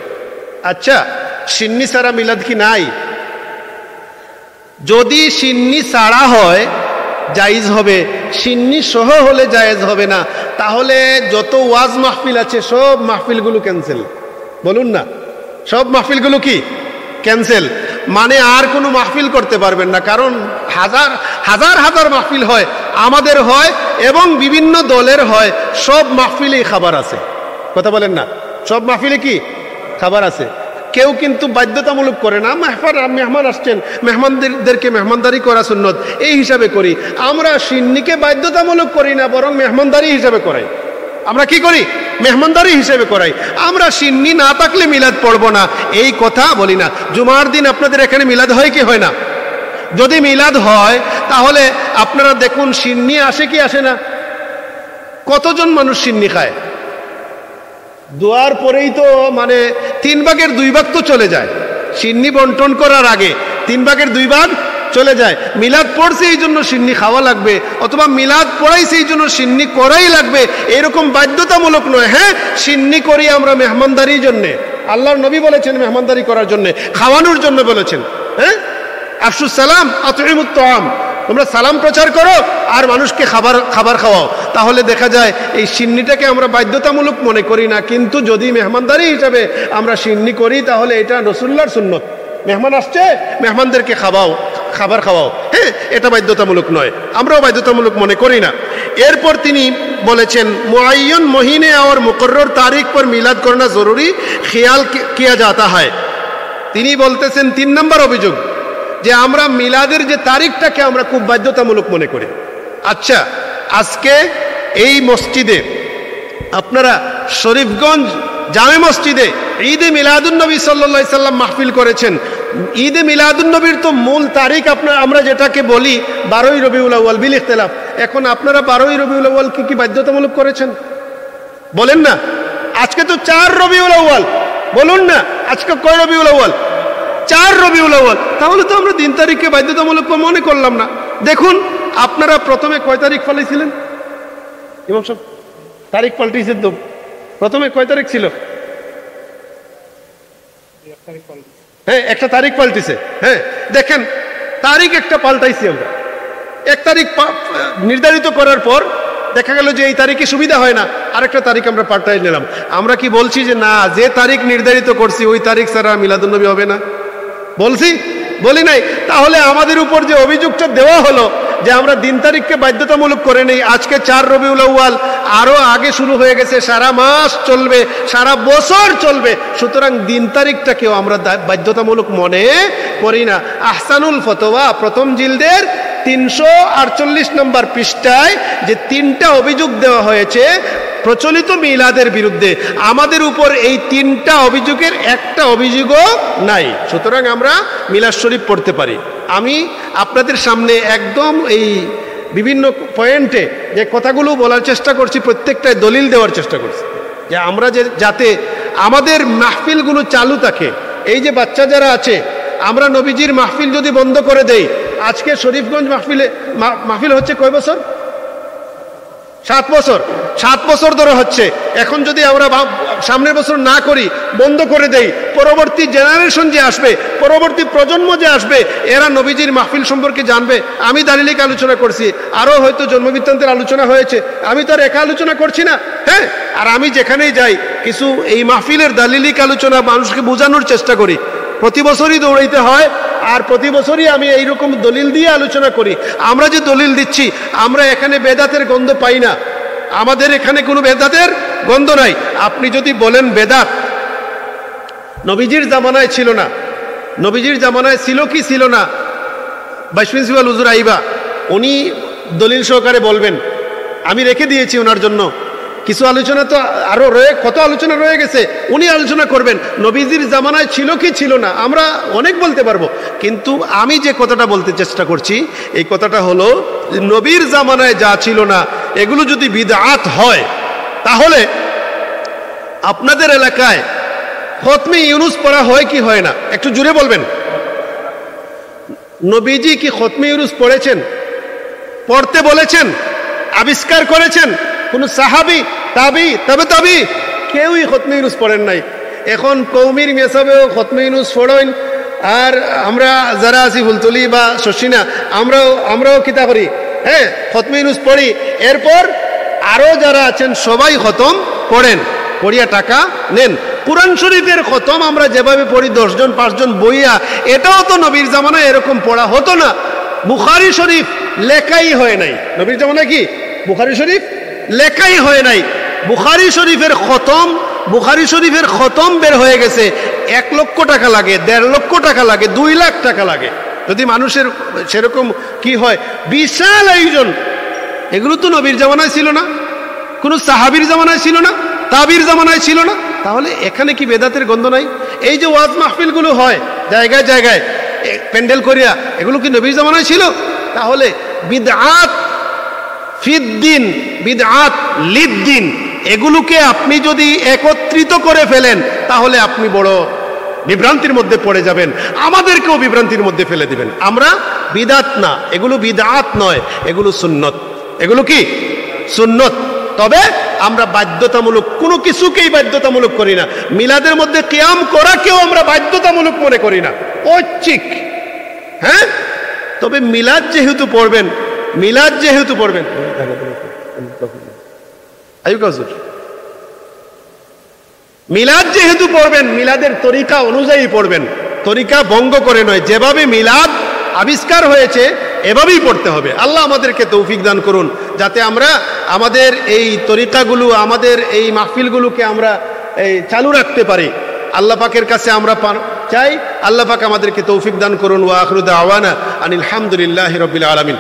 আচ্ছা, সিন্নি ছাড়া মিলাদ কি নাই? যদি সিন্নি ছাড়া হয় জায়েজ হবে, সিন্নি সহ হলে জায়েজ হবে না। তাহলে যত ওয়াজ মাহফিল আছে সব মাহফিলগুলো ক্যান্সেল। বলুন না, সব মাহফিলগুলো কি ক্যান্সেল? মানে আর কোনো মাহফিল করতে পারবেন না, কারণ হাজার হাজার মাহফিল হয়, আমাদের হয় এবং বিভিন্ন দলের হয়, সব মাহফিলেই খাবার আছে। কথা বলেন না, সব মাহফিলে কি খাবার আছে। কেউ কিন্তু বাধ্যতামূলক করে না, মেহমান আসছেন, মেহমানদেরকে মেহমানদারি করা সুন্নত, এই হিসাবে করি। আমরা সিন্নিকে বাধ্যতামূলক করি না, বরং মেহমানদারি হিসাবে করাই। আমরা কি করি? মেহমানদারি হিসেবে করাই। আমরা সিন্নি না থাকলে মিলাদ পড়বো না, এই কথা বলি না। জুমার দিন আপনাদের এখানে মিলাদ হয় কি হয় না? যদি মিলাদ হয় তাহলে আপনারা দেখুন সিন্নি আসে কি আসে না? কতজন মানুষ সিন্নি খায়? দোয়ার পরেই তো মানে 3 ভাগের 2 ভাগ তো চলে যায়। সিন্নি বন্টন করার আগে 3 ভাগের 2 ভাগ চলে যায়। মিলাদ পড়ছে এই জন্য সিন্নি খাওয়া লাগবে, অথবা মিলাদ পড়াইছে এই জন্য সিন্নি করাই লাগবে, এরকম বাধ্যতামূলক নয়। হ্যাঁ, সিন্নি করি আমরা মেহমানদারির জন্যে, আল্লাহর নবী বলেছেন মেহমানদারি করার জন্য, খাওয়ানোর জন্য বলেছেন। হ্যাঁ, আফশুস সালাম আতইমুত তাআম, তোমরা সালাম প্রচার করো আর মানুষকে খাবার খাওয়াও। তাহলে দেখা যায় এই সিন্নিটাকে আমরা বাধ্যতামূলক মনে করি না, কিন্তু যদি মেহমানদারি হিসাবে আমরা সিন্নি করি তাহলে এটা রাসূলুল্লাহর সুন্নত। মেহমান আসছে, মেহমানদেরকে খাবার খাওয়াও। হ্যাঁ, এটা বাধ্যতামূলক নয়, আমরাও বাধ্যতামূলক মনে করি না। এরপর তিনি বলেছেন মুআয়্যান মহিনে और मुकर्रर तारीख पर मिलाद करना जरूरी ख्याल किया जाता है। তিনি বলতেছেন 3 নম্বর অভিযোগ যে আমরা মিলাদের যে তারিখটাকে আমরা খুব বাধ্যতামূলক মনে করি। আচ্ছা, আজকে এই মসজিদে আপনারা শরীফগঞ্জ জামে মসজিদে ঈদে মিলাদুন্নবী সাল্লাল্লাহু আলাইহি সাল্লাম মাহফিল করেছেন। ঈদে মিলাদুন্নবীর তো মূল তারিখ আমরা যেটাকে বলি 12ই রবিউল আউয়াল বিল ইখতিলাফ। এখন আপনারা 12ই রবিউল আউয়াল কি বাধ্যতামূলক করেছেন? বলেন না। আজকে তো 4 রবিউল আউয়াল, বলুন না আজকে কয় রবিউল আউয়াল? 4 রবিউল আউয়াল। তাহলে তো আমরা 3 তারিখকে বাধ্যতামূলক মনে করলাম না। দেখুন আপনারা প্রথমে কয় তারিখ ফেলেছিলেন? ইমাম সাহেব তারিখ পাল্টিয়েছেন তো। প্রথমে কয় তারিখ ছিল? হ্যাঁ, একটা তারিখ পাল্টিছে। হ্যাঁ, দেখেন তারিখ একটা পাল্টাইছি আমরা। 1 তারিখ নির্ধারিত করার পর দেখা গেল যে এই তারিখে সুবিধা হয় না, আরেকটা তারিখ আমরা পাল্টাই নিলাম। আমরা কি বলছি যে না, যে তারিখ নির্ধারিত করছি ওই তারিখ ছাড়া মিলাদুন্নবী হবে না? বলছি? বলি নাই। তাহলে আমাদের উপর যে অভিযোগটা দেওয়া হলো যে আমরা 3 তারিখকে বাধ্যতামূলক করে নেই, আজকে 4 রবিউল আউয়াল, আরো আগে শুরু হয়ে গেছে, সারা মাস চলবে, সারা বছর চলবে, সুতরাং 3 তারিখটাকেও আমরা বাধ্যতামূলক মনে করি না। আহসানুল ফতোয়া প্রথম জিলদের 348 নম্বর পৃষ্ঠায় যে 3টা অভিযোগ দেওয়া হয়েছে প্রচলিত মিলাদের বিরুদ্ধে, আমাদের উপর এই 3টা অভিযোগের একটা অভিযোগও নাই। সুতরাং আমরা মিলাদ শরীফ পড়তে পারি। আমি আপনাদের সামনে একদম এই বিভিন্ন পয়েন্টে যে কথাগুলো বলার চেষ্টা করছি, প্রত্যেকটায় দলিল দেওয়ার চেষ্টা করছি যে আমরা যাতে আমাদের মাহফিলগুলো চালু থাকে। এই যে বাচ্চা যারা আছে, আমরা নবীজির মাহফিল যদি বন্ধ করে দেই, আজকে শরীফগঞ্জ মাহফিল হচ্ছে কয় বছর? 7 বছর। 7 বছর ধরে হচ্ছে। এখন যদি আমরা সামনের বছর না করি, বন্ধ করে দেই, পরবর্তী জেনারেশন যে আসবে, পরবর্তী প্রজন্ম যে আসবে, এরা নবীজির মাহফিল সম্পর্কে জানবে। আমি দালিলিক আলোচনা করছি, আরও হয়তো জন্মবৃত্তান্তের আলোচনা হয়েছে, আমি তো আর একা আলোচনা করছি না। হ্যাঁ, আর আমি যেখানেই যাই কিছু এই মাহফিলের দালিলিক আলোচনা মানুষকে বোঝানোর চেষ্টা করি। প্রতি বছরই দৌড়াইতে হয়, আর প্রতি বছরই আমি এইরকম দলিল দিয়ে আলোচনা করি। আমরা যে দলিল দিচ্ছি, আমরা এখানে বেদাতের গন্ধ পাই না, আমাদের এখানে কোনো বেদাতের গন্ধ নাই। আপনি যদি বলেন বেদাত নবীজির জামানায় ছিল না, নবীজির জামানায় ছিল কি ছিল না, ভাইস প্রিন্সিপাল হুজুর আইবা, উনি দলিল সহকারে বলবেন। আমি রেখে দিয়েছি ওনার জন্য কিছু আলোচনা, তো আরো কত আলোচনা রয়ে গেছে, উনি আলোচনা করবেন নবীজির জামানায় ছিল কি ছিল না। আমরা অনেক বলতে পারবো, কিন্তু আমি যে কথাটা বলতে চেষ্টা করছি এই কথাটা হলো, নবীর জামানায় যা ছিল না এগুলো যদি বিদআত হয়, তাহলে আপনাদের এলাকায় খতমে ইউনুস পড়া হয় কি হয় না? একটু জুড়ে বলবেন। নবীজি কি খতমে ইউনুস পড়েছেন? পড়তে বলেছেন? আবিষ্কার করেছেন? কোন সাহাবী, তাবি, তবে তাবি কেউই খতমে ইউনুস পড়েন নাই। এখন কৌমির মেসাবেও খতমে ইউনুস পড়েন, আর আমরা যারা আছি ফুলতলি বা শশিনা, আমরাও কিতা করি, হ্যাঁ খতমে ইউনুস পড়ি। এরপর আরো যারা আছেন সবাই খতম পড়েন, পড়িয়া টাকা নেন। কুরআন শরীফের খতম আমরা যেভাবে পড়ি 10 জন 5 জন বইয়া, এটাও তো নবীর জামানায় এরকম পড়া হতো না। বুখারী শরীফ লেখাই হয় নাই নবীর জামানায়। কি বুখারী শরীফ লেখাই হয় নাই? বুখারী শরীফের খতম, বুখারী শরীফের খতম বের হয়ে গেছে 1 লক্ষ টাকা লাগে, 1.5 লক্ষ টাকা লাগে, 2 লাখ টাকা লাগে। যদি মানুষের সেরকম কি হয়, বিশাল আয়োজন। এগুলো তো নবীর জামানায় ছিল না, কোন সাহাবীর জামানায় ছিল না, তাবির জামানায় ছিল না। তাহলে এখানে কি বেদাতের গন্ধ নাই? এই যে ওয়াজ মাহফিলগুলো হয় জায়গায় জায়গায় প্যান্ডেল করিয়া, এগুলো কি নবীর জামানায় ছিল? তাহলে বিদআত ফিদ্দিন, বিদআত লিদ্দিন, এগুলোকে আপনি যদি একত্রিত করে ফেলেন তাহলে আপনি বড় বিভ্রান্তির মধ্যে পড়ে যাবেন, আমাদেরকেও বিভ্রান্তির মধ্যে ফেলে দিবেন। আমরা বিদআত না, এগুলো বিদআত নয়, এগুলো সুন্নত। এগুলো কি সুন্নত। তবে আমরা বাধ্যতামূলক কোনো কিছুকেই বাধ্যতামূলক করি না। মিলাদের মধ্যে কিয়াম করাকেও আমরা বাধ্যতামূলক মনে করি না, ঐচ্ছিক। হ্যাঁ, তবে মিলাদ যেহেতু পড়বেন, মিলাদ যেহেতু পড়বেন, মিলাদ যেহেতু পড়বেন, মিলাদের তরিকা অনুযায়ী পড়বেন, তরিকা ভঙ্গ করে নয়। যেভাবে মিলাদ আবিষ্কার হয়েছে এভাবেই পড়তে হবে। আল্লাহ আমাদেরকে তৌফিক দান করুন, যাতে আমরা আমাদের এই তরিকাগুলো, আমাদের এই মাহফিলগুলোকে আমরা চালু রাখতে পারি। আল্লাহ পাকের কাছে আমরা চাই, আল্লাহ পাক আমাদেরকে তৌফিক দান করুন। ওয়া আখিরু দাওয়ানা আনিল হামদুলিল্লাহি রাব্বিল আলামিন।